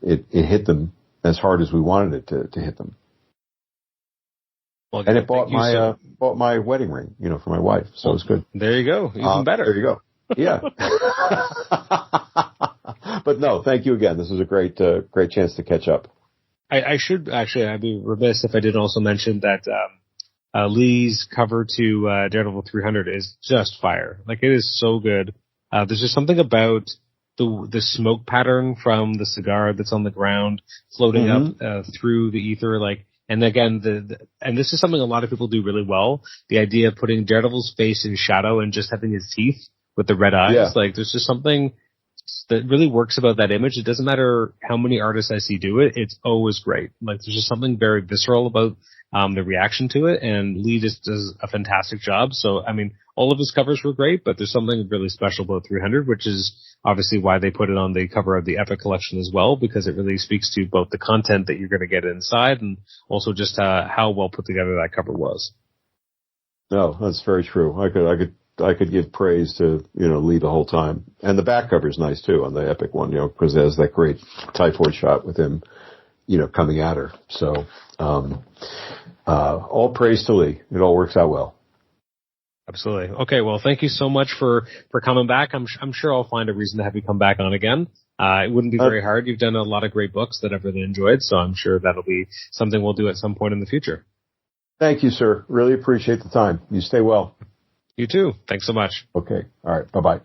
it hit them as hard as we wanted it to hit them. Well, and it bought my wedding ring, for my wife. So it was good. There you go. Even better. There you go. Yeah. But no, thank you again. This was a great chance to catch up. I should actually, I'd be remiss if I didn't also mention that, Lee's cover to, Daredevil 300 is just fire. Like, it is so good. There's just something about the smoke pattern from the cigar that's on the ground floating up, through the ether, like, and again, and this is something a lot of people do really well. The idea of putting Daredevil's face in shadow and just having his teeth with the red eyes. Yeah. Like, there's just something that really works about that image. It doesn't matter how many artists I see do it. It's always great. Like, there's just something very visceral about, the reaction to it. And Lee just does a fantastic job. So, I mean, all of his covers were great, but there's something really special about 300, which is obviously why they put it on the cover of the Epic Collection as well, because it really speaks to both the content that you're going to get inside and also just how well put together that cover was. No, that's very true. I could give praise to, Lee the whole time. And the back cover is nice too on the Epic one, because there's that great typhoid shot with him, coming at her. So, all praise to Lee. It all works out well. Absolutely. Okay. Well, thank you so much for coming back. I'm sure I'll find a reason to have you come back on again. It wouldn't be very hard. You've done a lot of great books that I've really enjoyed, so I'm sure that'll be something we'll do at some point in the future. Thank you, sir. Really appreciate the time. You stay well. You too. Thanks so much. Okay. All right. Bye-bye.